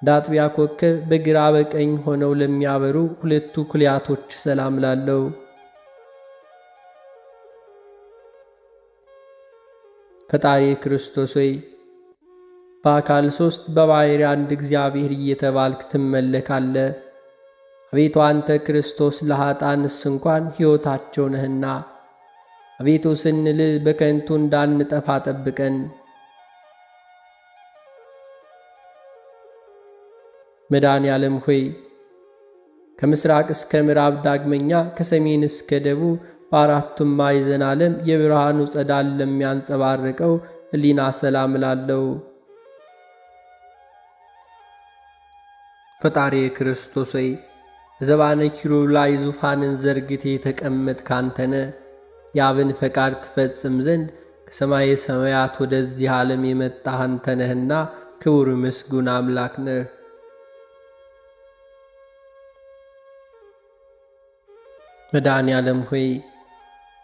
እንደ አጥቢያ ኮከብ በግራ በቀኝ ሆነው ለሚያበሩ 2 ኩልያቶች ሰላም ላለው ፈጣሪ ክርስቶስ ሆይ በአካል 3 በባሕርይ አንድ እግዚአብሔር እየተባልክ ትመለካለ። አቤቱ አንተ ክርስቶስ ለኀጣንስ እንኳን ሕይወታቸው ነህና አቤቱ ስንል በከንቱ እንዳንጠፋ ጠብቀን። መድኃኔ ዓለም ሆይ ከምስራቅ እስከ ምዕራብ ዳግመኛ ከሰሜን እስከ ደቡብ በአራቱም ማዕዘነ ዓለም የብርሃኑ ጸዳል ለሚያንጸባርቀው ሕሊና ሰላም ላለው ፈጣሪ ክርስቶስ ሆይ በዘባነ ኪሩብ ላይ ዙፋንን ዘርግቴ የተቀመጥክ አንተነ የአብን ፈቃድ ትፈጽም ዘንድ ከሰማየ ሰማያት ወደዚህ ዓለም የመጣህ አንተ ነህና ክቡር ምስጉን አምላክ ነህ። መድኃኔ ዓለም ሆይ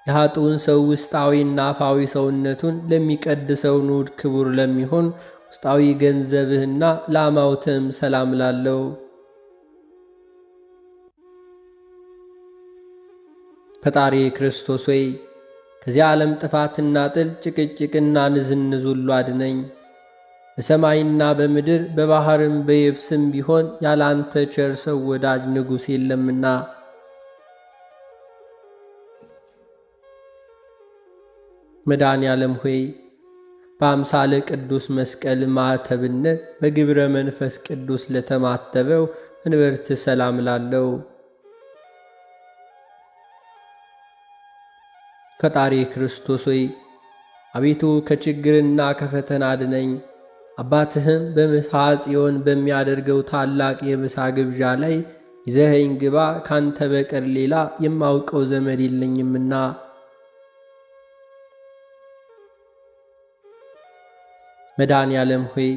የኃጥኡን ሰው ውስጣዊና አፋዊ ሰውነቱን ለሚቀድሰው ንዑድ ክቡር ለሚሆን ውስጣዊ ገንዘብህና ለአማውትም ሰላም ላለው ፈጣሪ ክርስቶስ ሆይ ከዚህ ዓለም ጥፋትና ጥል ጭቅጭቅና ንዝንዝ ሁሉ አድነኝ። በሰማይና በምድር በባሕርም በየብስም ቢሆን ያለ አንተ ቸር ሰው ወዳጅ ንጉሥ የለምና። መድኃኔ ዓለም ሆይ በአምሳለ ቅዱስ መስቀል ማኅተብነት በግብረ መንፈስ ቅዱስ ለተማተበው እንበርት ሰላም ላለው ፈጣሪ ክርስቶስ ሆይ አቤቱ ከችግርና ከፈተና አድነኝ። አባትህም በምሳ ጽዮን በሚያደርገው ታላቅ የምሳ ግብዣ ላይ ይዘኸኝ ግባ፣ ካንተ በቀር ሌላ የማውቀው ዘመድ የለኝምና። መድኃኔ ዓለም ሆይ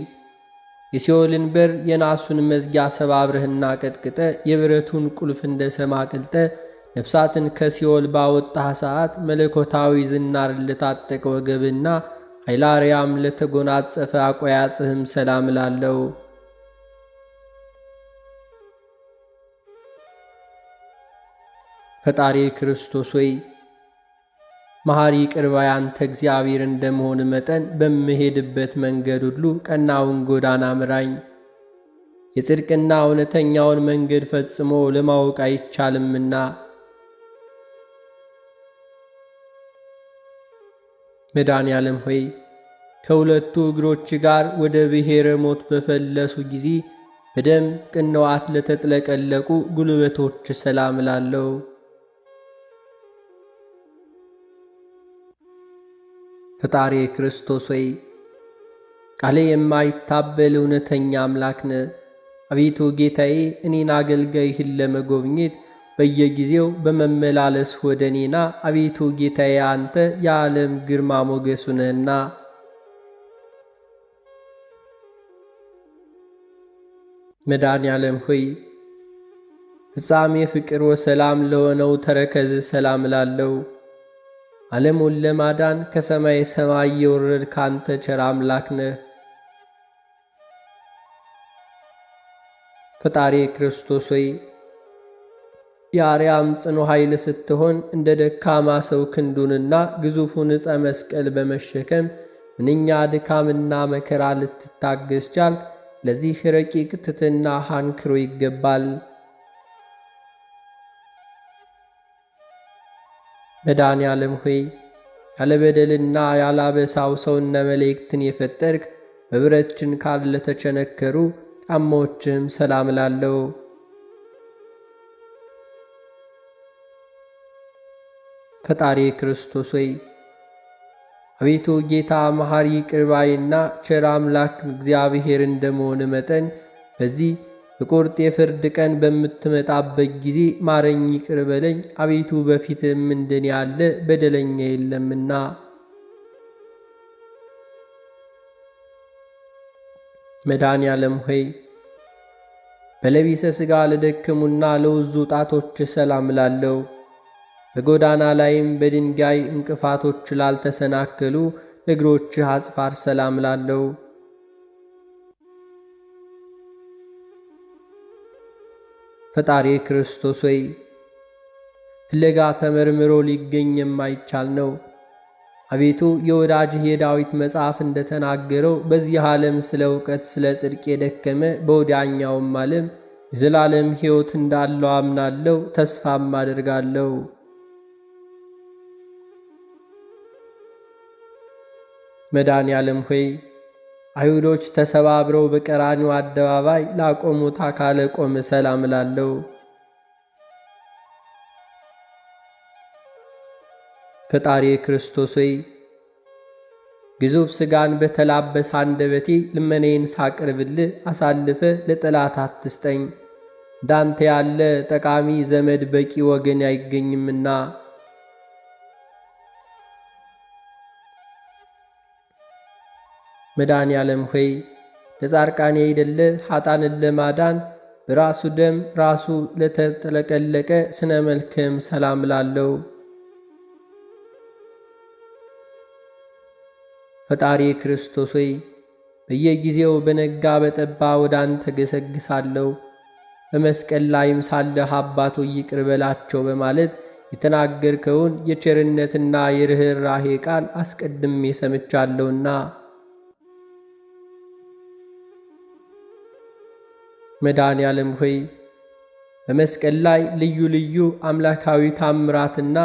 የሲኦልን በር የናሱን መዝጊያ ሰባብረህና ቀጥቅጠ የብረቱን ቁልፍ እንደ ሰም አቅልጠ ነፍሳትን ከሲኦል ባወጣህ ሰዓት መለኮታዊ ዝናር ለታጠቀ ወገብና ኃይላርያም ለተጎናጸፈ አቆያጽህም ሰላም ላለው ፈጣሪ ክርስቶስ ሆይ መሐሪ ቅርባይ አንተ እግዚአብሔር እንደመሆን መጠን በምሄድበት መንገድ ሁሉ ቀናውን ጎዳና ምራኝ። የጽድቅና እውነተኛውን መንገድ ፈጽሞ ለማወቅ አይቻልምና። መድኃኔ ዓለም ሆይ ከሁለቱ እግሮች ጋር ወደ ብሔረ ሞት በፈለሱ ጊዜ በደም ቅንዋት ለተጥለቀለቁ ጉልበቶች ሰላም ላለው ፈጣሪ ክርስቶስ ሆይ ቃሌ የማይታበል እውነተኛ አምላክ ነህ። አቤቱ ጌታዬ እኔን አገልጋይህን ለመጎብኘት በየጊዜው በመመላለስ ወደ እኔና አቤቱ ጌታዬ አንተ የዓለም ግርማ ሞገሱ ነህና። መድኃኔ ዓለም ሆይ ፍጻሜ ፍቅር ወሰላም ለሆነው ተረከዝ ሰላም ላለው ዓለሙን ለማዳን ከሰማይ ሰማይ የወረድ ካንተ ቸር አምላክ ነህ። ፈጣሪ ክርስቶስ ሆይ የአርያም ጽኑ ኃይል ስትሆን እንደ ደካማ ሰው ክንዱንና ግዙፉን ዕፀ መስቀል በመሸከም ምንኛ ድካምና መከራ ልትታገስ ቻልክ። ለዚህ ረቂቅ ትሕትና ሃንክሮ ይገባል። መድኃኔ ዓለም ሆይ ያለ በደልና ያለ አበሳው ሰውነ መላእክትን የፈጠርክ በብረት ችንካር ለተቸነከሩ ጫማዎችም ሰላም ላለው ፈጣሪ ክርስቶስ ሆይ አቤቱ ጌታ መሐሪ ቅርባይና ቸር አምላክ እግዚአብሔር እንደመሆን መጠን በዚህ በቁርጥ የፍርድ ቀን በምትመጣበት ጊዜ ማረኝ፣ ይቅር በለኝ። አቤቱ በፊትም እንደኔ ያለ በደለኛ የለምና። መድኃኔ ዓለም ሆይ በለቢሰ ሥጋ ለደከሙና ለውዙ ጣቶች ሰላም ላለው በጎዳና ላይም በድንጋይ እንቅፋቶች ላልተሰናከሉ እግሮችህ አጽፋር ሰላም ላለው ፈጣሪ ክርስቶስ ሆይ ፍለጋ ተመርምሮ ሊገኝ የማይቻል ነው። አቤቱ የወዳጅህ የዳዊት መጽሐፍ እንደተናገረው በዚህ ዓለም ስለ ዕውቀት ስለ ጽድቅ የደከመ በወዲያኛውም ዓለም የዘላለም ሕይወት እንዳለው አምናለሁ፣ ተስፋም አደርጋለሁ። መድኃኔ ዓለም ሆይ አይሁዶች ተሰባብረው በቀራንዮ አደባባይ ላቆሙት አካለ ቆም ሰላም ላለው ፈጣሪ ክርስቶስ ሆይ ግዙፍ ሥጋን በተላበሰ አንደበቴ ልመኔን ሳቅርብልህ አሳልፈ ለጠላት አትስጠኝ። እንዳንተ ያለ ጠቃሚ ዘመድ በቂ ወገን አይገኝምና። መድኃኔ ዓለም ሆይ ለጻድቃኔ አይደለ ኃጣንን ለማዳን በራሱ ደም ራሱ ለተጠለቀለቀ ስነ መልክም ሰላም ላለው። ፈጣሪ ክርስቶስ ሆይ በየጊዜው በነጋ በጠባ ወደ አንተ ገሰግሳለሁ። በመስቀል ላይም ሳለህ አባቶ ይቅር በላቸው በማለት የተናገርከውን የቸርነትና የርኅራኄ ቃል አስቀድሜ ሰምቻለሁና መድኃኔዓለም ሆይ በመስቀል ላይ ልዩ ልዩ አምላካዊ ታምራትና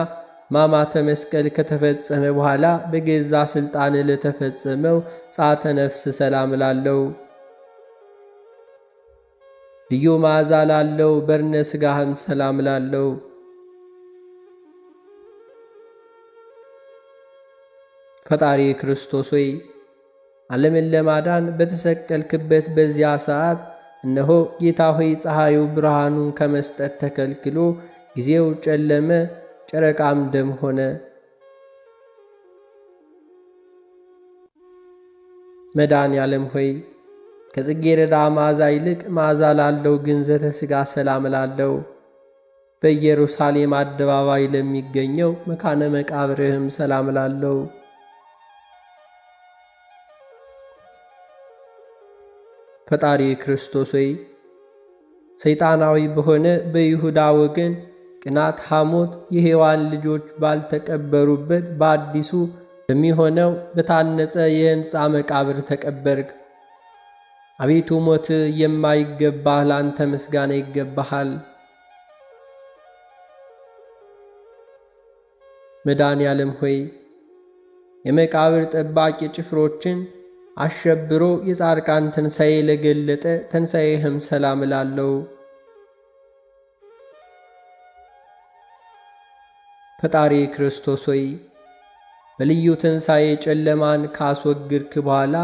ሕማማተ መስቀል ከተፈጸመ በኋላ በገዛ ሥልጣን ለተፈጸመው ጸአተ ነፍስ ሰላም ላለው ልዩ መዓዛ ላለው በርነ ሥጋህም ሰላም ላለው ፈጣሪ ክርስቶስ ሆይ ዓለምን ለማዳን በተሰቀልክበት በዚያ ሰዓት እነሆ ጌታ ሆይ ፀሐዩ ብርሃኑን ከመስጠት ተከልክሎ ጊዜው ጨለመ፣ ጨረቃም ደም ሆነ። መድኃኔዓለም ሆይ ከጽጌረዳ መዓዛ ይልቅ መዓዛ ላለው ግንዘተ ሥጋ ሰላም ላለው በኢየሩሳሌም አደባባይ ለሚገኘው መካነ መቃብርህም ሰላም ላለው ፈጣሪ ክርስቶስ ሆይ ሰይጣናዊ በሆነ በይሁዳ ወገን ቅናት፣ ሐሞት የሔዋን ልጆች ባልተቀበሩበት በአዲሱ በሚሆነው በታነጸ የሕንፃ መቃብር ተቀበርክ። አቤቱ ሞት የማይገባህ ላንተ ምስጋና ይገባሃል። መድኃኔዓለም ሆይ የመቃብር ጠባቂ ጭፍሮችን አሸብሮ የጻድቃን ትንሣኤ ለገለጠ ትንሣኤህም ሰላም እላለሁ። ፈጣሪ ክርስቶስ ሆይ በልዩ ትንሣኤ ጨለማን ካስወግድክ በኋላ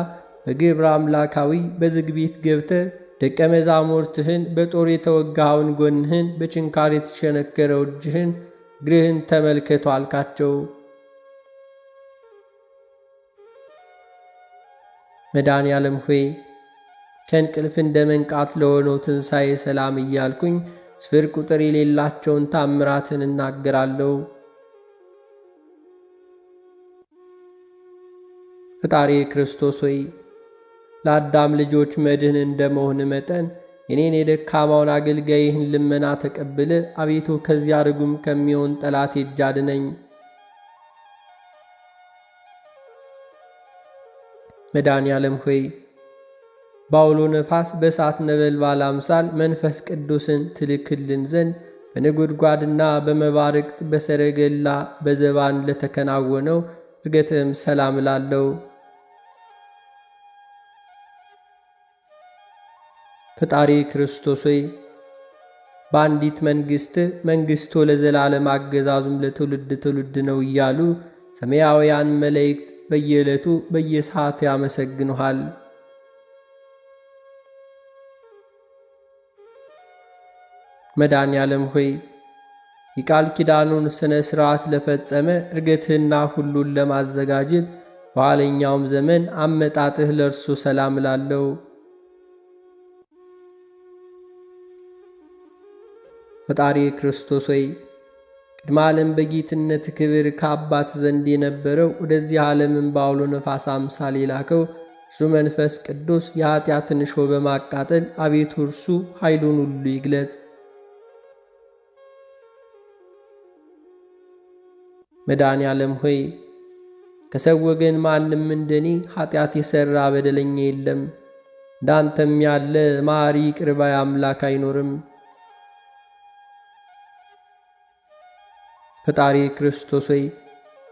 በግብረ አምላካዊ በዝግ ቤት ገብተህ ደቀ መዛሙርትህን በጦር የተወጋኸውን ጎንህን በችንካር የተሸነከረው እጅህን እግርህን ተመልከቱ አልካቸው። መድኃኔዓለም ሆይ ከእንቅልፍ እንደ መንቃት ለሆነው ትንሣኤ ሰላም እያልኩኝ ስፍር ቁጥር የሌላቸውን ታምራትን እናገራለሁ። ፈጣሪ ክርስቶስ ሆይ ለአዳም ልጆች መድህን እንደመሆን መጠን የኔን የደካማውን አገልጋይህን ልመና ተቀብለ አቤቱ ከዚያ ርጉም ከሚሆን ጠላት እጅ አድነኝ። መድኃኔዓለም ሆይ በአውሎ ነፋስ በእሳት ነበልባል አምሳል መንፈስ ቅዱስን ትልክልን ዘንድ በነጎድጓድና በመባረቅት በሰረገላ በዘባን ለተከናወነው እርገትም ሰላም ላለው ፈጣሪ ክርስቶስ ሆይ በአንዲት መንግሥቱ ለዘላለም አገዛዙም ለትውልድ ትውልድ ነው እያሉ ሰማያውያን መላእክት በየዕለቱ በየሰዓቱ ያመሰግኑሃል። መድኃኔዓለም ሆይ የቃል ኪዳኑን ሥነ ሥርዓት ለፈጸመ እርገትህና ሁሉን ለማዘጋጀት በኋለኛውም ዘመን አመጣጥህ ለእርሱ ሰላም ላለው ፈጣሪ ክርስቶስ ሆይ ቅድመ ዓለም በጌትነት ክብር ከአባት ዘንድ የነበረው ወደዚህ ዓለምን በአውሎ ነፋስ አምሳል የላከው እርሱ መንፈስ ቅዱስ የኀጢአትን እሾህ በማቃጠል አቤቱ እርሱ ኃይሉን ሁሉ ይግለጽ። መድኃኔዓለም ሆይ ከሰው ወገን ማንም እንደኔ ኀጢአት የሠራ በደለኛ የለም፣ እንዳንተም ያለ መሐሪ ይቅር ባይ አምላክ አይኖርም። ፈጣሪ ክርስቶስ ሆይ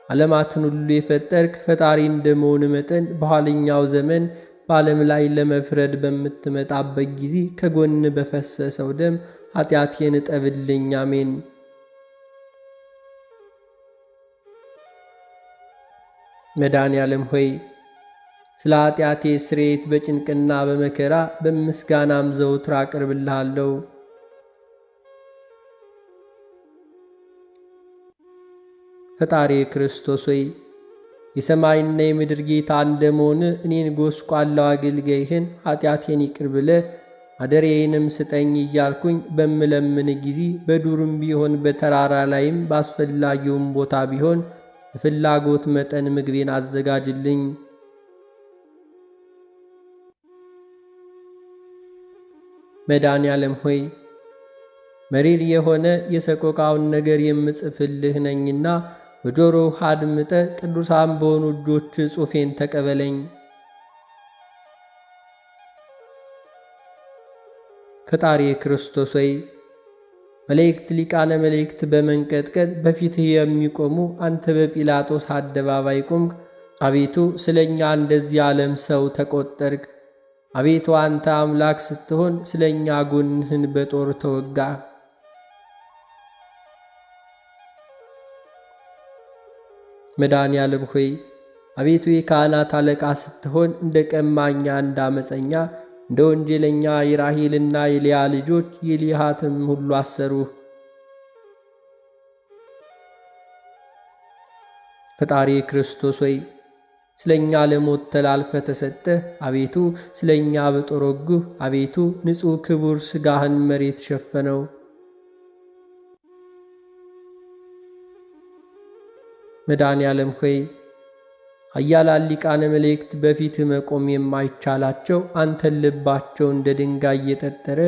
ዓለማትን ሁሉ የፈጠርክ ፈጣሪ እንደመሆን መጠን በኋለኛው ዘመን በዓለም ላይ ለመፍረድ በምትመጣበት ጊዜ ከጎን በፈሰሰው ደም ኀጢአቴን እጠብልኝ። አሜን። መድኃኔዓለም ሆይ ስለ ኀጢአቴ ስርየት በጭንቅና በመከራ በምስጋናም ዘውትር አቀርብልሃለሁ። ፈጣሪ ክርስቶስ ሆይ የሰማይና የምድር ጌታ እንደመሆን እኔን ጎስቋላው አገልጋይህን ኀጢአቴን ይቅር ብለህ አደሬንም ስጠኝ እያልኩኝ በምለምን ጊዜ በዱርም ቢሆን በተራራ ላይም ባስፈላጊውም ቦታ ቢሆን በፍላጎት መጠን ምግቤን አዘጋጅልኝ። መድኃኔዓለም ሆይ መሪር የሆነ የሰቆቃውን ነገር የምጽፍልህ ነኝና በጆሮህ አድምጠ ቅዱሳን በሆኑ እጆች ጽሑፌን ተቀበለኝ። ፈጣሪ ክርስቶስ ሆይ መላእክት ሊቃነ መላእክት በመንቀጥቀጥ በፊትህ የሚቆሙ አንተ በጲላጦስ አደባባይ ቆምክ። አቤቱ ስለኛ እንደዚህ ዓለም ሰው ተቆጠርክ። አቤቱ አንተ አምላክ ስትሆን ስለኛ ጎንህን በጦር ተወጋ። መድኃኔዓለም ሆይ አቤቱ የካህናት አለቃ ስትሆን እንደ ቀማኛ እንደ አመፀኛ እንደ ወንጀለኛ የራሔልና የልያ ልጆች የሊሃትም ሁሉ አሰሩህ። ፈጣሪ ክርስቶስ ሆይ ስለኛ ለሞት ተላልፈ ተሰጠህ። አቤቱ ስለኛ በጦር ወጉህ። አቤቱ ንጹሕ ክቡር ሥጋህን መሬት ሸፈነው። መድኃኔዓለም ሆይ ኃያላን ሊቃነ መላእክት በፊትህ መቆም የማይቻላቸው አንተን ልባቸው እንደ ድንጋይ የጠጠረ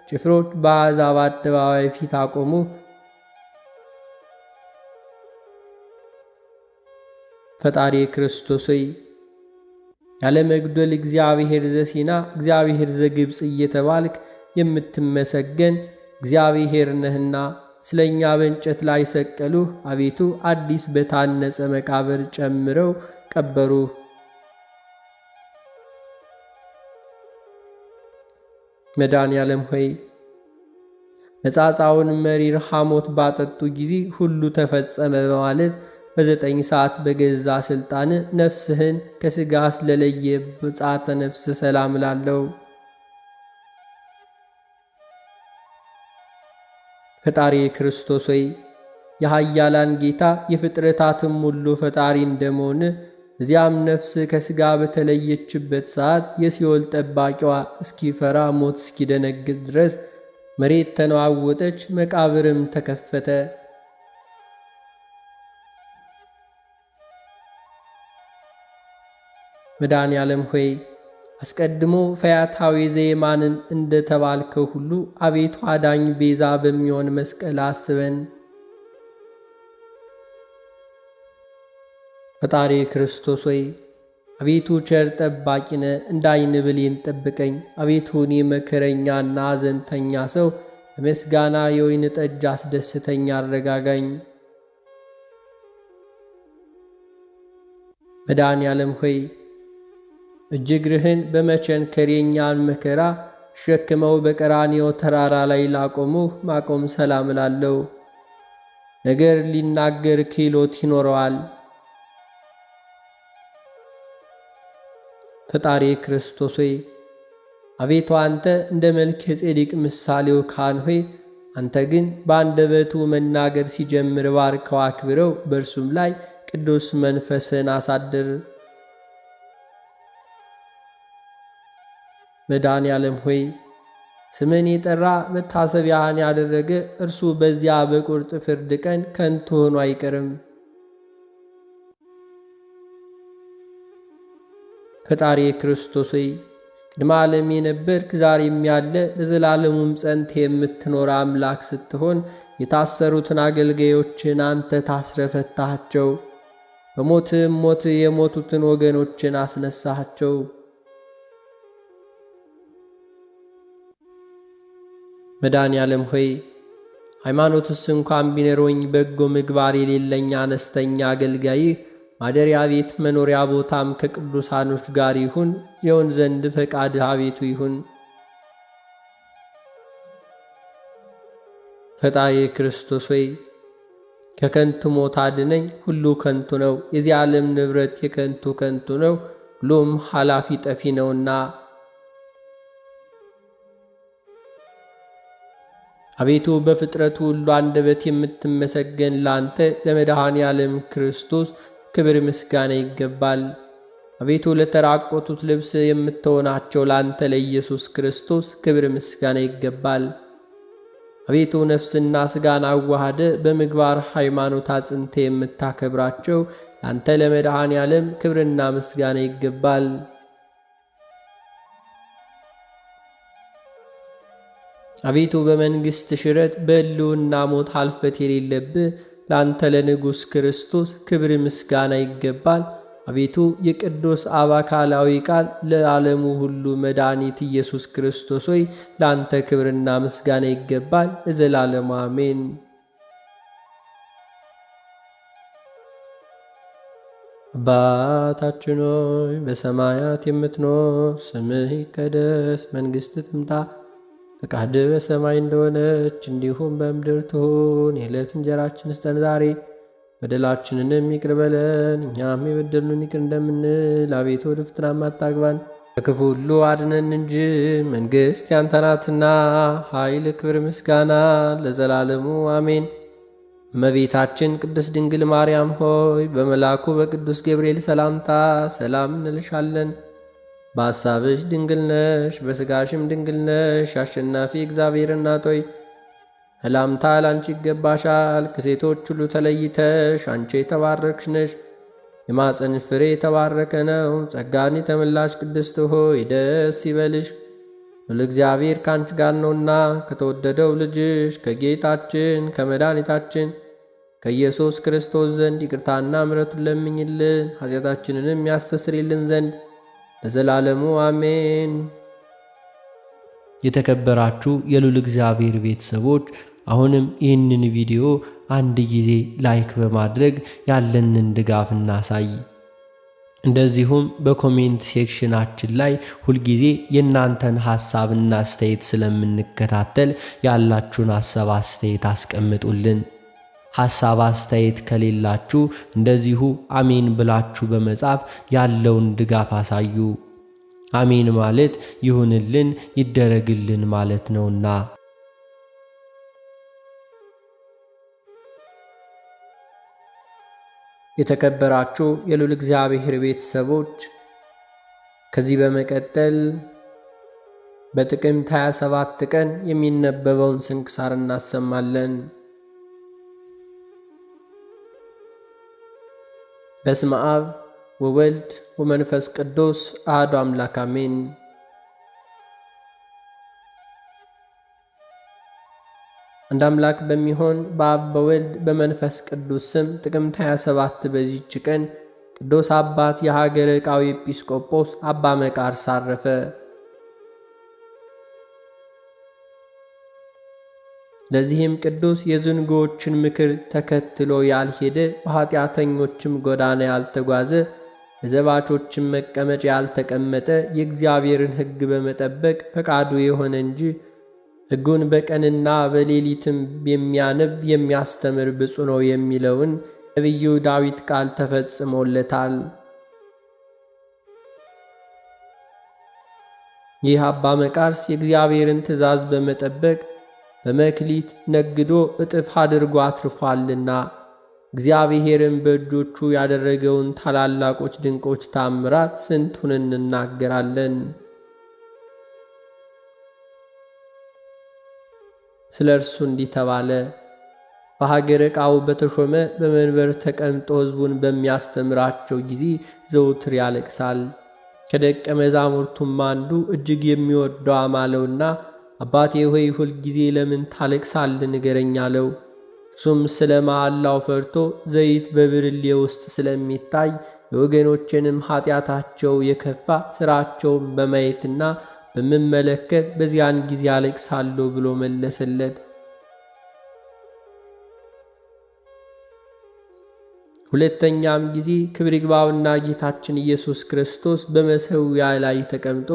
ጭፍሮች በአሕዛብ አደባባይ ፊት አቆሙ። ፈጣሪ ክርስቶስ ሆይ ያለ መግደል እግዚአብሔር ዘሲና እግዚአብሔር ዘግብፅ እየተባልክ የምትመሰገን እግዚአብሔር ነህና ስለ እኛ በእንጨት ላይ ሰቀሉህ። አቤቱ አዲስ በታነጸ መቃብር ጨምረው ቀበሩህ። መድኃኔዓለም ሆይ መጻጻውን መሪር ሐሞት ባጠጡ ጊዜ ሁሉ ተፈጸመ በማለት በ9 ሰዓት በገዛ ሥልጣን ነፍስህን ከሥጋ ስለለየ ብጻተ ነፍስ ሰላም ላለው ፈጣሪ ክርስቶስ ሆይ የኃያላን ጌታ የፍጥረታትም ሁሉ ፈጣሪ እንደመሆን እዚያም ነፍስ ከሥጋ በተለየችበት ሰዓት የሲኦል ጠባቂዋ እስኪፈራ ሞት እስኪደነግጥ ድረስ መሬት ተነዋወጠች፣ መቃብርም ተከፈተ። መድኃኔዓለም ሆይ አስቀድሞ ፈያታዊ ዘየማንን እንደ ተባልከው ሁሉ አቤቱ አዳኝ ቤዛ በሚሆን መስቀል አስበን። ፈጣሪ ክርስቶስ ሆይ አቤቱ ቸር ጠባቂነ እንደ ዓይን ብሌን ጠብቀኝ። አቤቱ እኔ መከረኛና አዘንተኛ ሰው በምስጋና የወይን ጠጅ አስደስተኝ፣ አረጋጋኝ። መድኃኔዓለም ሆይ እጅግርህን በመቸንከር የኛን መከራ ሸክመው በቀራንዮ ተራራ ላይ ላቆሙህ ማቆም ሰላም ላለው ነገር ሊናገር ክህሎት ይኖረዋል። ፈጣሪ ክርስቶስ ሆይ አቤቱ አንተ እንደ መልከ ጼዴቅ ምሳሌው ካህን ሆይ አንተ ግን በአንደበቱ መናገር ሲጀምር ባርከው አክብረው፣ በእርሱም ላይ ቅዱስ መንፈስን አሳድር። መድኃኔዓለም ሆይ ስምን የጠራ መታሰቢያህን ያደረገ እርሱ በዚያ በቁርጥ ፍርድ ቀን ከንቱ ሆኖ አይቀርም። ፈጣሪ ክርስቶስ ሆይ ቅድመ ዓለም የነበርክ ዛሬም ያለ ለዘላለሙም ጸንተ የምትኖር አምላክ ስትሆን የታሰሩትን አገልጋዮችን አንተ ታስረ ፈታሃቸው። በሞትም ሞት የሞቱትን ወገኖችን አስነሳሃቸው። መድኃኔዓለም ሆይ ሃይማኖትስ እንኳን ቢኖረኝ በጎ ምግባር የሌለኝ አነስተኛ አገልጋይ ማደሪያ ቤት መኖሪያ ቦታም ከቅዱሳኖች ጋር ይሆን ዘንድ ፈቃድህ አቤቱ ይሁን። ፈጣሪ ክርስቶስ ሆይ ከከንቱ ሞት አድነኝ። ሁሉ ከንቱ ነው፣ የዚህ ዓለም ንብረት የከንቱ ከንቱ ነው፣ ሁሉም ኃላፊ ጠፊ ነውና። አቤቱ በፍጥረቱ ሁሉ አንደበት የምትመሰገን ላንተ ለመድኃኔዓለም ክርስቶስ ክብር ምስጋና ይገባል። አቤቱ ለተራቆቱት ልብስ የምትሆናቸው ላንተ ለኢየሱስ ክርስቶስ ክብር ምስጋና ይገባል። አቤቱ ነፍስና ሥጋን አዋሃደ በምግባር ሃይማኖት አጽንተ የምታከብራቸው ላንተ ለመድኃኔ ዓለም ክብርና ምስጋና ይገባል። አቤቱ በመንግሥት ሽረት በሕልውና ሞት ኀልፈት የሌለብህ ላንተ ለንጉሥ ክርስቶስ ክብር ምስጋና ይገባል። አቤቱ የቅዱስ አብ አካላዊ ቃል ለዓለሙ ሁሉ መድኃኒት ኢየሱስ ክርስቶስ ሆይ ላንተ ክብርና ምስጋና ይገባል ለዘላለሙ አሜን። አባታችን ሆይ በሰማያት የምትኖር፣ ስምህ ይቀደስ፣ መንግሥትህ ትምጣ፣ ፈቃድህ በሰማይ እንደሆነች እንዲሁም በምድር ትሁን። የዕለት እንጀራችንን ስጠን ዛሬ፣ በደላችንንም ይቅር በለን እኛም የበደሉንን ይቅር እንደምንል። አቤቱ ወደ ፈተናም አታግባን ከክፉ ሁሉ አድነን እንጂ መንግሥት ያንተ ናትና፣ ኃይል፣ ክብር፣ ምስጋና ለዘላለሙ አሜን። እመቤታችን ቅድስት ድንግል ማርያም ሆይ በመልአኩ በቅዱስ ገብርኤል ሰላምታ ሰላም እንልሻለን። በሐሳብሽ ድንግል ነሽ፣ በሥጋሽም ድንግል ነሽ። አሸናፊ እግዚአብሔር እናት ሆይ ሰላምታ ላንቺ ይገባሻል። ከሴቶች ሁሉ ተለይተሽ አንቺ የተባረክሽ ነሽ፣ የማኅፀንሽ ፍሬ የተባረከ ነው። ጸጋን የተመላሽ ቅድስት ሆይ ደስ ይበልሽ፣ እግዚአብሔር ካንቺ ጋር ነውና ከተወደደው ልጅሽ ከጌታችን ከመድኃኒታችን ከኢየሱስ ክርስቶስ ዘንድ ይቅርታና ምሕረቱን ለምኝልን ኃጢአታችንንም ያስተሰርይልን ዘንድ ለዘላለሙ አሜን። የተከበራችሁ የልዑል እግዚአብሔር ቤተሰቦች አሁንም ይህንን ቪዲዮ አንድ ጊዜ ላይክ በማድረግ ያለንን ድጋፍ እናሳይ። እንደዚሁም በኮሜንት ሴክሽናችን ላይ ሁልጊዜ የእናንተን ሐሳብና አስተያየት ስለምንከታተል ያላችሁን ሐሳብ አስተያየት አስቀምጡልን። ሐሳብ አስተያየት ከሌላችሁ እንደዚሁ አሜን ብላችሁ በመጻፍ ያለውን ድጋፍ አሳዩ። አሜን ማለት ይሁንልን ይደረግልን ማለት ነውና። የተከበራችሁ የልዑል እግዚአብሔር ቤተሰቦች ከዚህ በመቀጠል በጥቅምት 27 ቀን የሚነበበውን ስንክሳር እናሰማለን። በስመ አብ ወወልድ ወመንፈስ ቅዱስ አሐዱ አምላክ አሜን። አንድ አምላክ በሚሆን በአብ በወልድ በመንፈስ ቅዱስ ስም ጥቅምት 27 በዚህች ቀን ቅዱስ አባት የሀገረ ዕቃዊ ኤጲስቆጶስ አባ መቃርስ አረፈ። ለዚህም ቅዱስ የዝንጎዎችን ምክር ተከትሎ ያልሄደ፣ በኃጢአተኞችም ጎዳና ያልተጓዘ፣ በዘባቾችም መቀመጫ ያልተቀመጠ፣ የእግዚአብሔርን ሕግ በመጠበቅ ፈቃዱ የሆነ እንጂ ሕጉን በቀንና በሌሊትም የሚያነብ የሚያስተምር ብፁዕ ነው የሚለውን ነቢዩ ዳዊት ቃል ተፈጽሞለታል። ይህ አባ መቃርስ የእግዚአብሔርን ትእዛዝ በመጠበቅ በመክሊት ነግዶ እጥፍ አድርጎ አትርፏልና እግዚአብሔርን በእጆቹ ያደረገውን ታላላቆች ድንቆች ታምራት ስንቱን እንናገራለን። ስለ እርሱ እንዲህ ተባለ። በሀገረ ዕቃው በተሾመ በመንበር ተቀምጦ ሕዝቡን በሚያስተምራቸው ጊዜ ዘውትር ያለቅሳል። ከደቀ መዛሙርቱም አንዱ እጅግ የሚወደው አማለውና አባቴ ሆይ ሁል ጊዜ ለምን ታለቅሳለህ? ንገረኝ አለው። እርሱም ስለ መሐላው ፈርቶ ዘይት በብርሌ ውስጥ ስለሚታይ የወገኖችንም ኃጢአታቸው የከፋ ሥራቸውን በማየትና በምመለከት በዚያን ጊዜ አለቅሳለሁ ብሎ መለሰለት። ሁለተኛም ጊዜ ክብር ይግባውና ጌታችን ኢየሱስ ክርስቶስ በመሠዊያ ላይ ተቀምጦ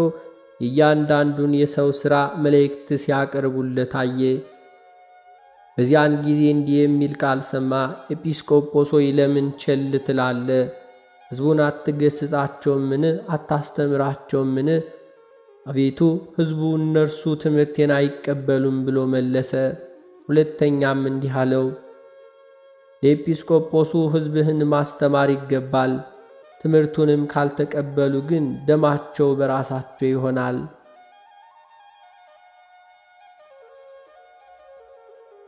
እያንዳንዱን የሰው ሥራ መላእክት ሲያቀርቡለት አየ። በዚያን ጊዜ እንዲህ የሚል ቃል ሰማ። ኤጲስቆጶስ ሆይ ለምን ቸል ትላለህ? ሕዝቡን አትገሥጻቸውምን? አታስተምራቸውምን? አቤቱ ሕዝቡ እነርሱ ትምህርቴን አይቀበሉም ብሎ መለሰ። ሁለተኛም እንዲህ አለው፣ ለኤጲስቆጶሱ ሕዝብህን ማስተማር ይገባል። ትምህርቱንም ካልተቀበሉ ግን ደማቸው በራሳቸው ይሆናል።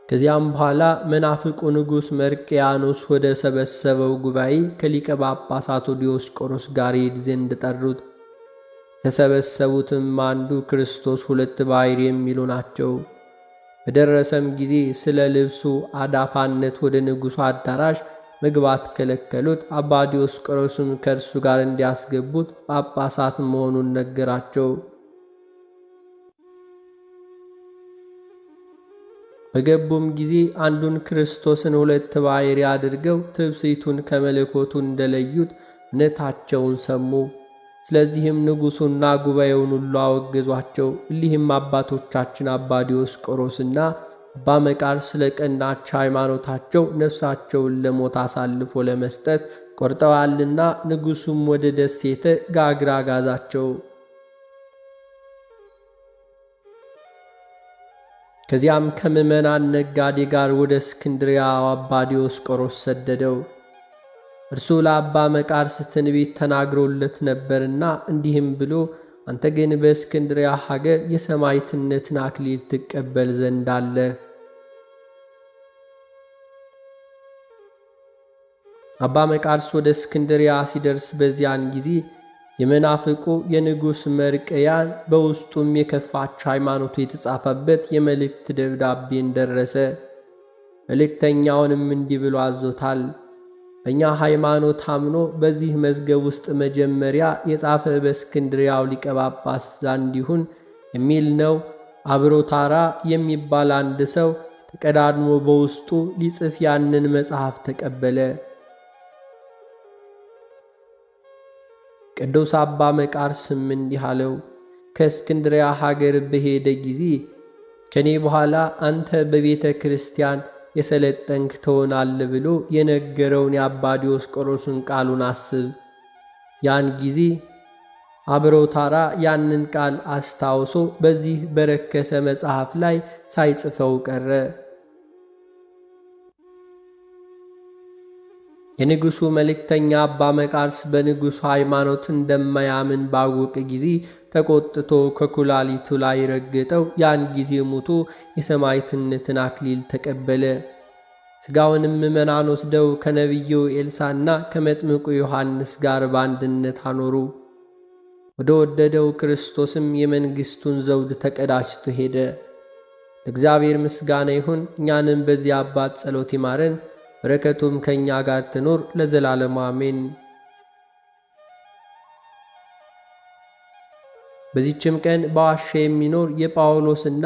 ከዚያም በኋላ መናፍቁ ንጉሥ መርቅያኖስ ወደ ሰበሰበው ጉባኤ ከሊቀ ጳጳሳቱ ዲዮስቆሮስ ጋር ይሄድ ዘንድ ጠሩት። የተሰበሰቡትም አንዱ ክርስቶስ ሁለት ባሕርይ የሚሉ ናቸው። በደረሰም ጊዜ ስለ ልብሱ አዳፋነት ወደ ንጉሡ አዳራሽ መግባት ከለከሉት። አባ ዲዮስቆሮስም ከእርሱ ጋር እንዲያስገቡት ጳጳሳት መሆኑን ነገራቸው። በገቡም ጊዜ አንዱን ክርስቶስን ሁለት ባሕርይ አድርገው ትብስይቱን ከመለኮቱ እንደለዩት እምነታቸውን ሰሙ። ስለዚህም ንጉሡና ጉባኤውን ሁሉ አወገዟቸው። እሊህም አባቶቻችን አባ ዲዮስቆሮስና አባ መቃርስ ስለ ቀናች ሃይማኖታቸው ነፍሳቸውን ለሞት አሳልፎ ለመስጠት ቆርጠዋልና ንጉሡም ወደ ደሴተ ጋግራ ጋዛቸው። ከዚያም ከምዕመናን ነጋዴ ጋር ወደ እስክንድርያው አባ ዲዮስቆሮስ ሰደደው። እርሱ ለአባ መቃርስ ትንቢት ተናግሮለት ነበርና እንዲህም ብሎ፣ አንተ ግን በእስክንድርያ ሀገር የሰማዕትነትን አክሊል ትቀበል ዘንድ አለ። አባ መቃርስ ወደ እስክንድርያ ሲደርስ በዚያን ጊዜ የመናፍቁ የንጉሥ መርቅያን በውስጡም የከፋች ሃይማኖቱ የተጻፈበት የመልእክት ደብዳቤን ደረሰ። መልእክተኛውንም እንዲህ ብሎ አዞታል። በእኛ ሃይማኖት አምኖ በዚህ መዝገብ ውስጥ መጀመሪያ የጻፈ በእስክንድርያው ሊቀ ጳጳስ ዘንድ ይሁን የሚል ነው። አብሮታራ የሚባል አንድ ሰው ተቀዳድሞ በውስጡ ሊጽፍ ያንን መጽሐፍ ተቀበለ። ቅዱስ አባ መቃርስም እንዲህ አለው፣ ከእስክንድርያ ሀገር በሄደ ጊዜ ከኔ በኋላ አንተ በቤተ ክርስቲያን የሰለጠንክ ትሆናለህ ብሎ የነገረውን የአባ ዲዮስቆሮስን ቃሉን አስብ። ያን ጊዜ አብሮታራ ያንን ቃል አስታውሶ በዚህ በረከሰ መጽሐፍ ላይ ሳይጽፈው ቀረ። የንጉሡ መልእክተኛ አባ መቃርስ በንጉሡ ሃይማኖት እንደማያምን ባወቀ ጊዜ ተቆጥቶ ከኩላሊቱ ላይ ረገጠው። ያን ጊዜ ሞቶ የሰማዕትነትን አክሊል ተቀበለ። ሥጋውንም ምዕመናን ወስደው ከነቢዩ ኤልሳዕና ከመጥምቁ ዮሐንስ ጋር በአንድነት አኖሩ። ወደ ወደደው ክርስቶስም የመንግሥቱን ዘውድ ተቀዳጅቶ ሄደ። ለእግዚአብሔር ምስጋና ይሁን። እኛንም በዚህ አባት ጸሎት ይማረን፣ በረከቱም ከእኛ ጋር ትኖር ለዘላለሙ አሜን። በዚህችም ቀን በዋሻ የሚኖር የጳውሎስና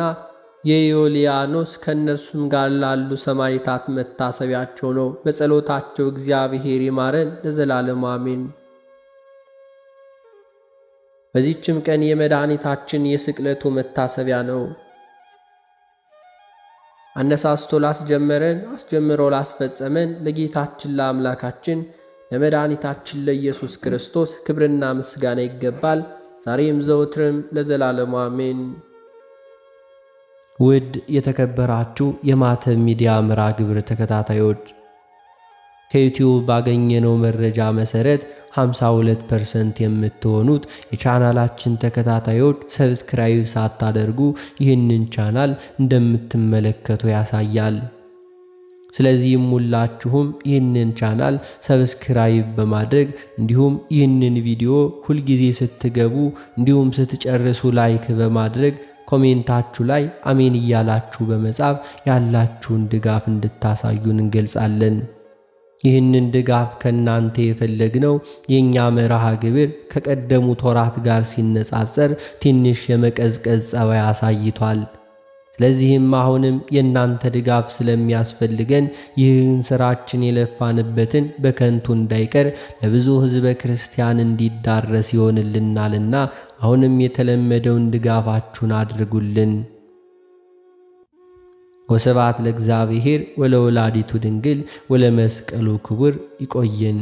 የዮልያኖስ ከእነርሱም ጋር ላሉ ሰማዕታት መታሰቢያቸው ነው። በጸሎታቸው እግዚአብሔር ይማረን ለዘላለሙ አሜን። በዚህችም ቀን የመድኃኒታችን የስቅለቱ መታሰቢያ ነው። አነሳስቶ ላስጀመረን አስጀምሮ ላስፈጸመን ለጌታችን ለአምላካችን ለመድኃኒታችን ለኢየሱስ ክርስቶስ ክብርና ምስጋና ይገባል፣ ዛሬም ዘወትርም ለዘላለሙ አሜን። ውድ የተከበራችሁ የማተብ ሚዲያ መርሃ ግብር ተከታታዮች ከዩቲዩብ ባገኘነው መረጃ መሰረት 52% የምትሆኑት የቻናላችን ተከታታዮች ሰብስክራይብ ሳታደርጉ ይህንን ቻናል እንደምትመለከቱ ያሳያል። ስለዚህም ሁላችሁም ይህንን ቻናል ሰብስክራይብ በማድረግ እንዲሁም ይህንን ቪዲዮ ሁልጊዜ ስትገቡ እንዲሁም ስትጨርሱ ላይክ በማድረግ ኮሜንታችሁ ላይ አሜን እያላችሁ በመጻፍ ያላችሁን ድጋፍ እንድታሳዩን እንገልጻለን። ይህንን ድጋፍ ከናንተ የፈለግነው የኛ መርሃ ግብር ከቀደሙት ወራት ጋር ሲነጻጸር ትንሽ የመቀዝቀዝ ጸባይ አሳይቷል። ስለዚህም አሁንም የናንተ ድጋፍ ስለሚያስፈልገን ይህን ስራችን የለፋንበትን በከንቱ እንዳይቀር ለብዙ ሕዝበ ክርስቲያን እንዲዳረስ ይሆንልናልና አሁንም የተለመደውን ድጋፋችሁን አድርጉልን። ወስብሐት ለእግዚአብሔር ወለወላዲቱ ድንግል ወለመስቀሉ ክቡር። ይቆየን።